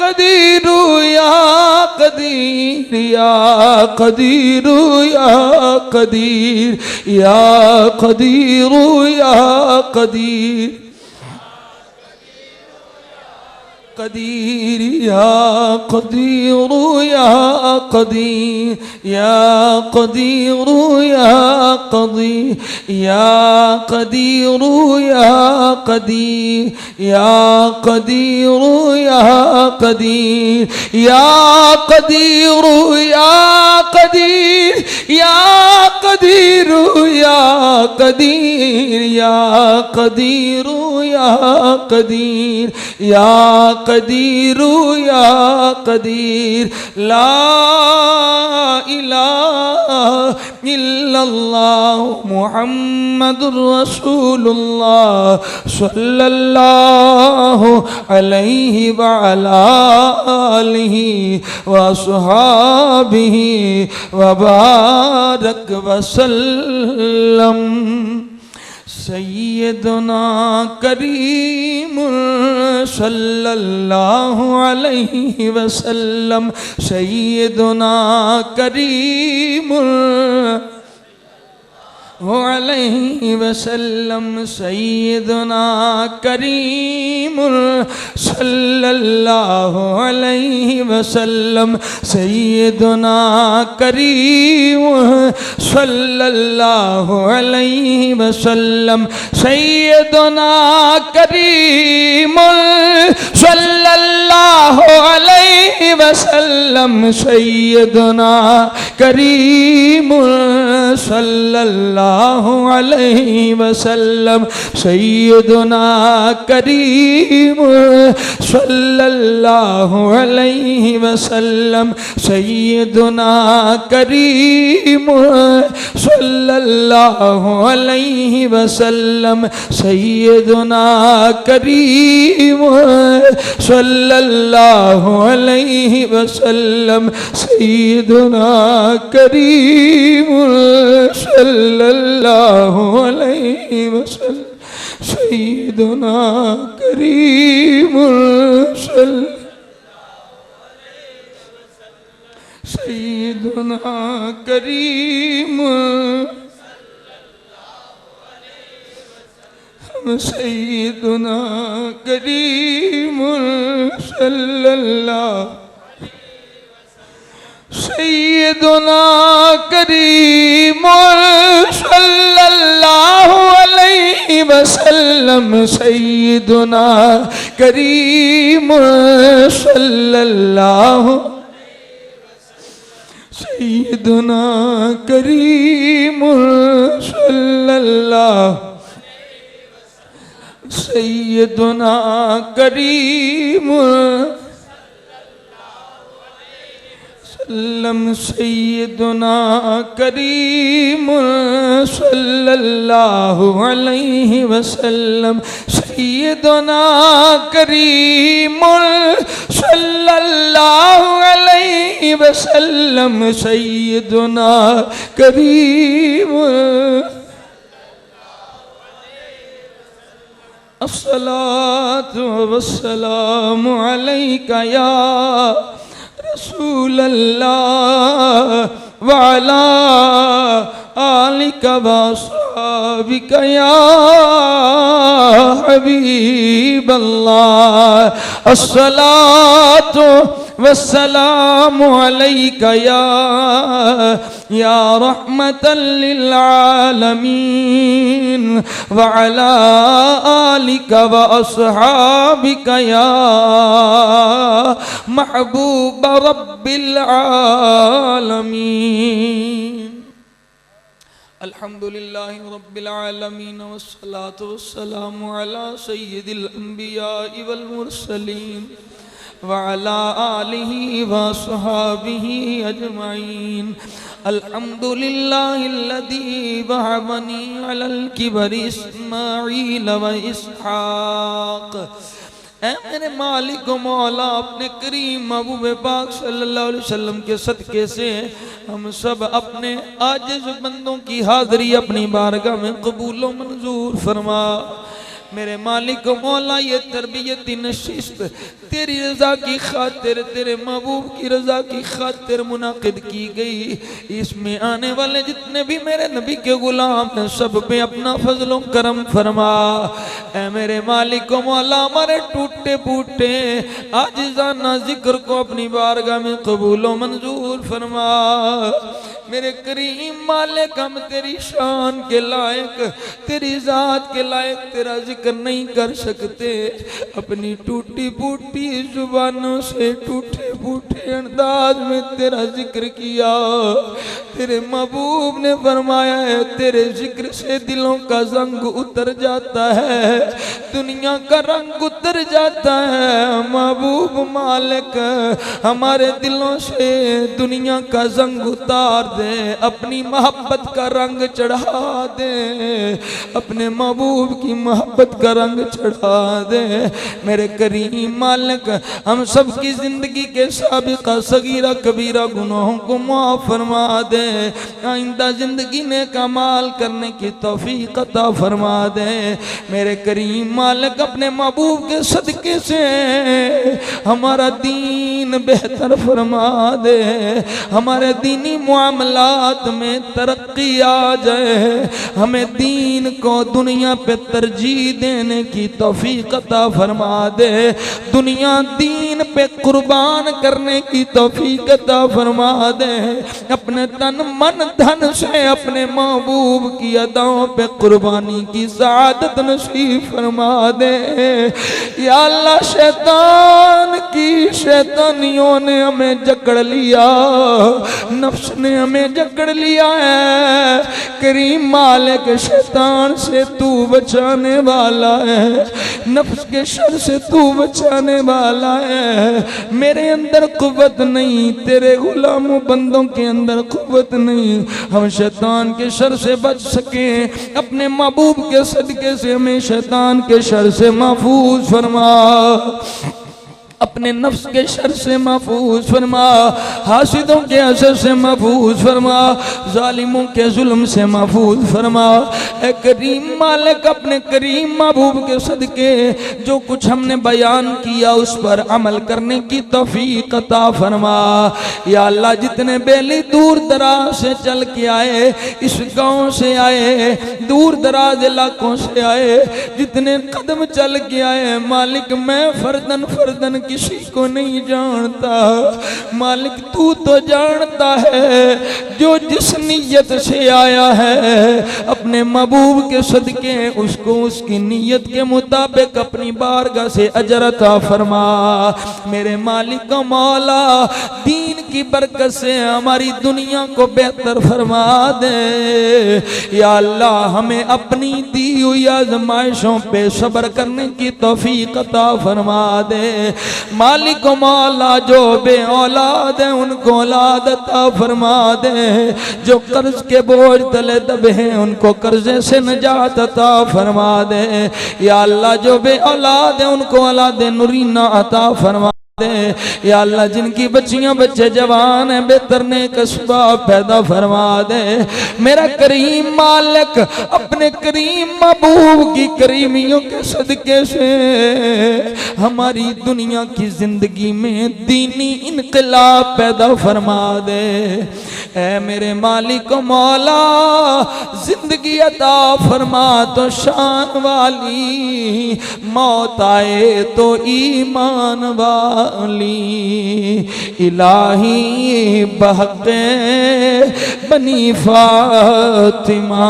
कदीरु या कदीर, या कदीरु या कदीर, या कदीरु या कदीर, कदीर या कदीरु या कदीर, या कदीरु या कदीर, या कदीरु या कदीर, या कदीरु या कदीर, या कदीरु या कदीर, या कदीरु या कदीर, या कदीरु या कदीर, या कदीरु या कदीर। ला इलाहा इल्लल्लाह मुहम्मदुर रसूलुल्लाह सल्लल्लाहु अलैहि व अला आलिहि व अस्हाबिहि व बारक व सल्लम। सय्यदुना करीम सल्लल्लाहु अलैहि वसल्लम, सय्यदुना करीम अलैहि वसल्लम, सय्यदुना करीम सल्लल्लाहु अलैहि वसल्लम, सय्यदुना करीम सल्लल्लाहु अलैहि वसल्लम, सय्यदुना करीम सल्लल्लाहु अलैहि वसल्लम, सय्यदुना करीम सल्लल्लाहु अलैहि वसल्लम, सय्यदुना करीम सल्लल्लाहु अलैहि वसल्लम, सय्यदुना करीम सल्लल्लाहु अलैहि वसल्लम, सय्यदुना करीम सल्लल्लाहु अलैहि वसल्लम, सय्यदुना करीम सल्लल्लाहु अलैहि वसल्लम, सय्यदुना करीम सय्यदुना करीम सय्यदुना करीमुल सल्लल्लाहु सय्यदुना करीमुल सल्लल्लाहु अलैहि वसल्लम सय्यदुना करीमुल सल्लल्लाहु सय्यदुना करीमुल सल्लल्लाहु सय्यदुना करीमुल सल्लम सय्यदुना करीमुल सल्लल्लाहु अलैहि वसल्लम सय्यदुना करीमुल सल्लल्लाहु अलैहि वसल्लम सय्यदुना करीमुल अस्सलातु वस्सलामु अलैका या रसूल अल्लाह व अला आलिका व अस्हाबिका या हबीब अल्लाह अस्सलातु वस्सलामु अलैका या रहमतल लिल आलमीन व अला आलिका व अस्हाबिका या महबूब रब्बिल आलमीन अल्हम्दुलिल्लाहि रब्बिल आलमीन वस्सलातु वस्सलामु अला सय्यिदिल अंबिया वल मुरसलीन वअला आलिहि व अस्हाबिहि अजमाइन अल्हम्दुलिल्लाहिल्लज़ी वहबनी अलल किबरि इस्माईल व इसहाक। ऐ मेरे मालिक व मौला, अपने करीम महबूब पाक सल्लल्लाहु अलैहि वसल्लम के सदके से हम सब अपने आजिज़ बंदों की हाज़िरी अपनी बारगाह में कबूल व मंजूर फरमा। मेरे मालिक मौला, ये तरबियती नशिस्त तेरी रज़ा की खातिर, तेरे महबूब की रज़ा की खातिर मुनाकिद की गई। इसमें आने वाले जितने भी मेरे नबी के गुलाम हैं, सब पे अपना फजलो करम फरमा। ऐ मेरे मालिक मौला, हमारे टूटे फूटे आजिज़ाना जिक्र को अपनी बारगाह में कबूल व मंजूर फरमा। मेरे करीम मालिक, हम तेरी शान के लायक, तेरी ज़ात के लायक तेरा जिक्र नहीं कर सकते। अपनी टूटी फूटी जुबानों से टूटे फूटे अंदाज में तेरा जिक्र किया। तेरे महबूब ने फरमाया है, तेरे जिक्र से दिलों का जंग उतर जाता है, दुनिया का रंग उतर जाता है। महबूब मालिक, हमारे दिलों से दुनिया का जंग उतार दे, अपनी मोहब्बत का रंग चढ़ा दे, अपने महबूब की मोहब्बत का रंग चढ़ा दे। मेरे करीम मालिक, हम सब की जिंदगी के साबिका सगीरा कबीरा गुनाहों को माफ फरमा दे। आइंदा जिंदगी ने कमाल करने की तौफीक अता फरमा दे। मेरे करीम मालिक, अपने महबूब के सदके से हमारा दीन बेहतर फरमा दे, हमारे दीनी मामलात में तरक्की आ जाए, हमें दीन को दुनिया पे तरजीह देने की तौफीक अता फरमा दे, दुनिया दीन पे कुर्बान करने की तौफीक अता फरमा दे। अपने तन मन धन से अपने महबूब की अदाओं पे कुर्बानी की सआदत नसीब फरमा दे। या अल्लाह, शैतान की शैतानियों ने हमें जकड़ लिया, नफ्स ने हमें जकड़ लिया है। करीम मालिक, शैतान से तू बचाने वाला है, नफ्स के शर से तू बचाने वाला है। मेरे अंदर कुव्वत नहीं, तेरे गुलामों बंदों के अंदर कुव्वत नहीं, हम शैतान के शर से बच सके। अपने महबूब के सदके से हमें शैतान के शर से महफूज फरमा। अपने नफ्स के शर से महफूज फरमा, हासिदों के असर से महफूज फरमा, जालिमों के जुल्म से महफूज फरमा। ए करीम मालिक, अपने करीम महबूब के सदके जो कुछ हमने बयान किया उस पर अमल करने की तौफीक अता फरमा। या अल्लाह, जितने बेली दूर दराज से चल के आए, इस गांव से आए, दूर दराज इलाकों से आए, जितने कदम चल के आए मालिक, मैं फर्दन फर्दन किसी को नहीं जानता, मालिक तू तो जानता है। जो जिस नीयत से आया है अपने महबूब के सदके उसको उसकी नीयत के मुताबिक अपनी बारगाह से अजर अता फरमा। मेरे मालिक मौला, दीन की बरकत से हमारी दुनिया को बेहतर फरमा दे। या अल्लाह, हमें अपनी दी हुई आज़माइशों पे सब्र करने की तौफीक अता फरमा दे। मालिक मौला, जो बे औलाद है उनको औलाद अता फरमा दे, जो कर्ज के बोझ तले दबे हैं उनको कर्जे से निजात अता फरमा दे। या अल्लाह, जो बे औलाद है उनको औलाद नूरीना अता फरमा दे। या अल्लाह, जिनकी बच्चियां बच्चे जवान हैं बेहतर नेक असबाब पैदा फरमा दे। मेरा करीम मालिक, अपने करीम महबूब की करीमियों के सदके से हमारी दुनिया की जिंदगी में दीनी इनकलाब पैदा फरमा दे। ऐ मेरे मालिक मौला, जिंदगी अता फरमा तो शान वाली, मौत आए तो ईमान वाली। इलाही बहक़े बनी फातिमा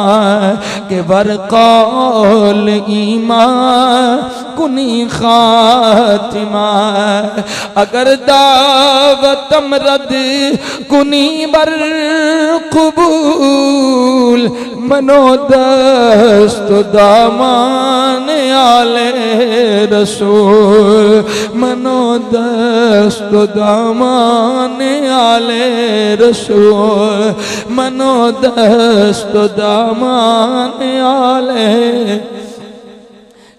के बरकौल ईमान कुनी खातिमा। अगर दावत मरद कुनी बर कबूल, मनोदस्त दामान आले रसूल, मनोदस्त दामान आले रसूल, मनोदस्त दामान आले।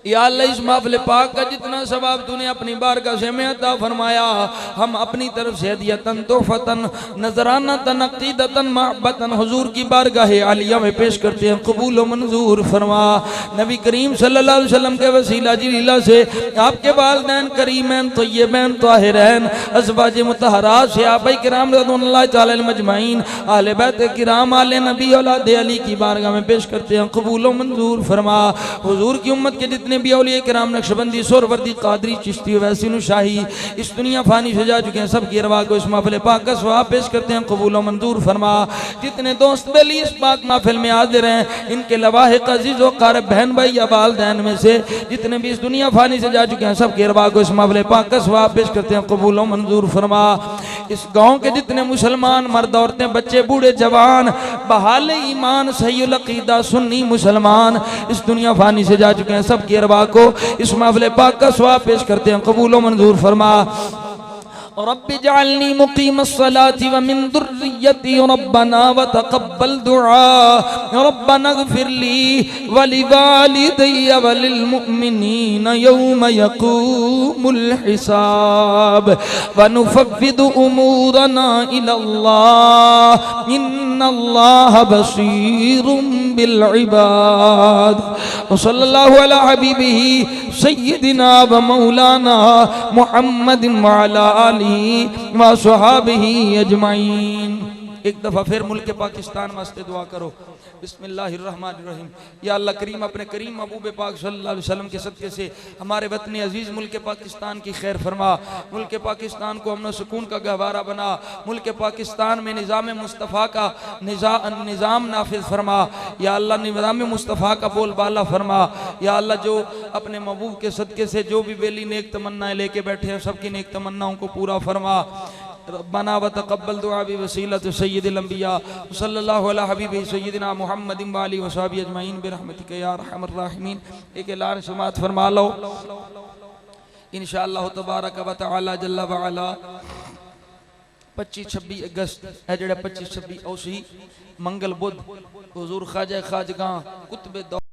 या अल्लाह, इस महफिल पाक का जितना सवाब तूने अपनी बारगाह से में अता फरमाया, हम अपनी तरफ से हदियतन तोहफतन नजरानतन अक़ीदतन महब्बतन हुजूर की बारगाह आलिया में पेश करते हैं। कबूल व मंजूर फरमा। नबी करीम सल्लल्लाहु अलैहि वसल्लम के वसीला जिला से आपके वालिदैन करीमैन तय्यबैन ताहिरैन अज़वाज मुतहहरात सहाबाए किराम रज़ियल्लाहु तआला अलैहिम अजमाइन अहले बैत किराम आले नबी औलाद अली की बारगाह में पेश करते हैं। कबूल व मंजूर फरमा। हुजूर की उम्मत के जितने भी औलिया किराम, नक्शबंदी, सोहरवर्दी, कादरी, चिश्ती, वैसी शाही इस दुनिया फानी से जा चुके हैं, सब की अरवाह को इस महफिल पाक का सवाब पेश करते हैं। कबूल व मंजूर फरमा। जितने दोस्त बेली इस पाक महफिल में हाजिर हैं, इनके लवाहिक अजीज व क़ारिब बहन भाई या वालिदैन में से जितने भी इस दुनिया फानी से जा चुके हैं, सब की अरवाह को इस महफिल पाक का सवाब पेश करते हैं। कबूल व मंजूर फरमा। इस गाँव के जितने मुसलमान मर्द, औरतें, बच्चे, बूढ़े, जवान, बहाल ईमान, सहीउल अक़ीदा, सुन्नी मुसलमान इस दुनिया फानी से जा चुके हैं, सब की अरवाह को इस महफिल पाक का सवाब पेश करते हैं। कबूल व मंजूर फरमा। रब्बि जअलनी मुक़ीमस्सलाति व मिन दुर्रिय्यती रब्बना व तक़ब्बल दुआ रब्बना इग़फ़िरली व लिवालिदैया व लिलमुअ्मिनीना यौम यक़ूमुल हिसाब व नुफ़व्विदु उमूरना इलल्लाह इन्नल्लाह बसीरुम बिल इबाद। व सल्लल्लाहु अला हबीबिही सय्यिदिना व मौलाना मुहम्मदिन व अला आलिहि व सहाबिही अजमाइन। एक दफ़ा फिर मुल्क पाकिस्तान वास्ते दुआ करो। बिस्मिल्लाहिर्रहमानिर्रहीम। या अल्लाह करीम, अपने करीम महबूब पाक सल्लल्लाहु अलैहि वसल्लम के सदक़े से हमारे वतन अजीज़ मुल्क पाकिस्तान की खैर फरमा। मुल्क पाकिस्तान को अमन सुकून का गहवारा बना। मुल्क पाकिस्तान में निज़ाम मुस्तफ़ा का निज़ाम नाफिज फरमा। या अल्लाह, निज़ाम मुस्तफ़ा का बोलबाला फरमा। या अल्लाह, जो अपने महबूब के सदक़े से जो भी बेली नेक तमन्नाएँ लेके बैठे हैं, सबकी नेक तमन्नाओं को पूरा फरमा। रब्बना व तक़ब्बल दुआ बि वसीलति सय्यिदिल अंबिया सल्लल्लाहु अलैहि हबीबि सय्यिदिना मुहम्मदिन व आलिहि व सहाबिहि अजमाइन बिरहमतिका या अरहमर राहिमीन। एक ऐलान समाअत फरमा लो। इंशाअल्लाह तबारक व तआला जल्ला व अला 25-26 अगस्त है, जेड़ा 25-26 उसी मंगल बुध हुजूर ख्वाजा खाजगां कुतुब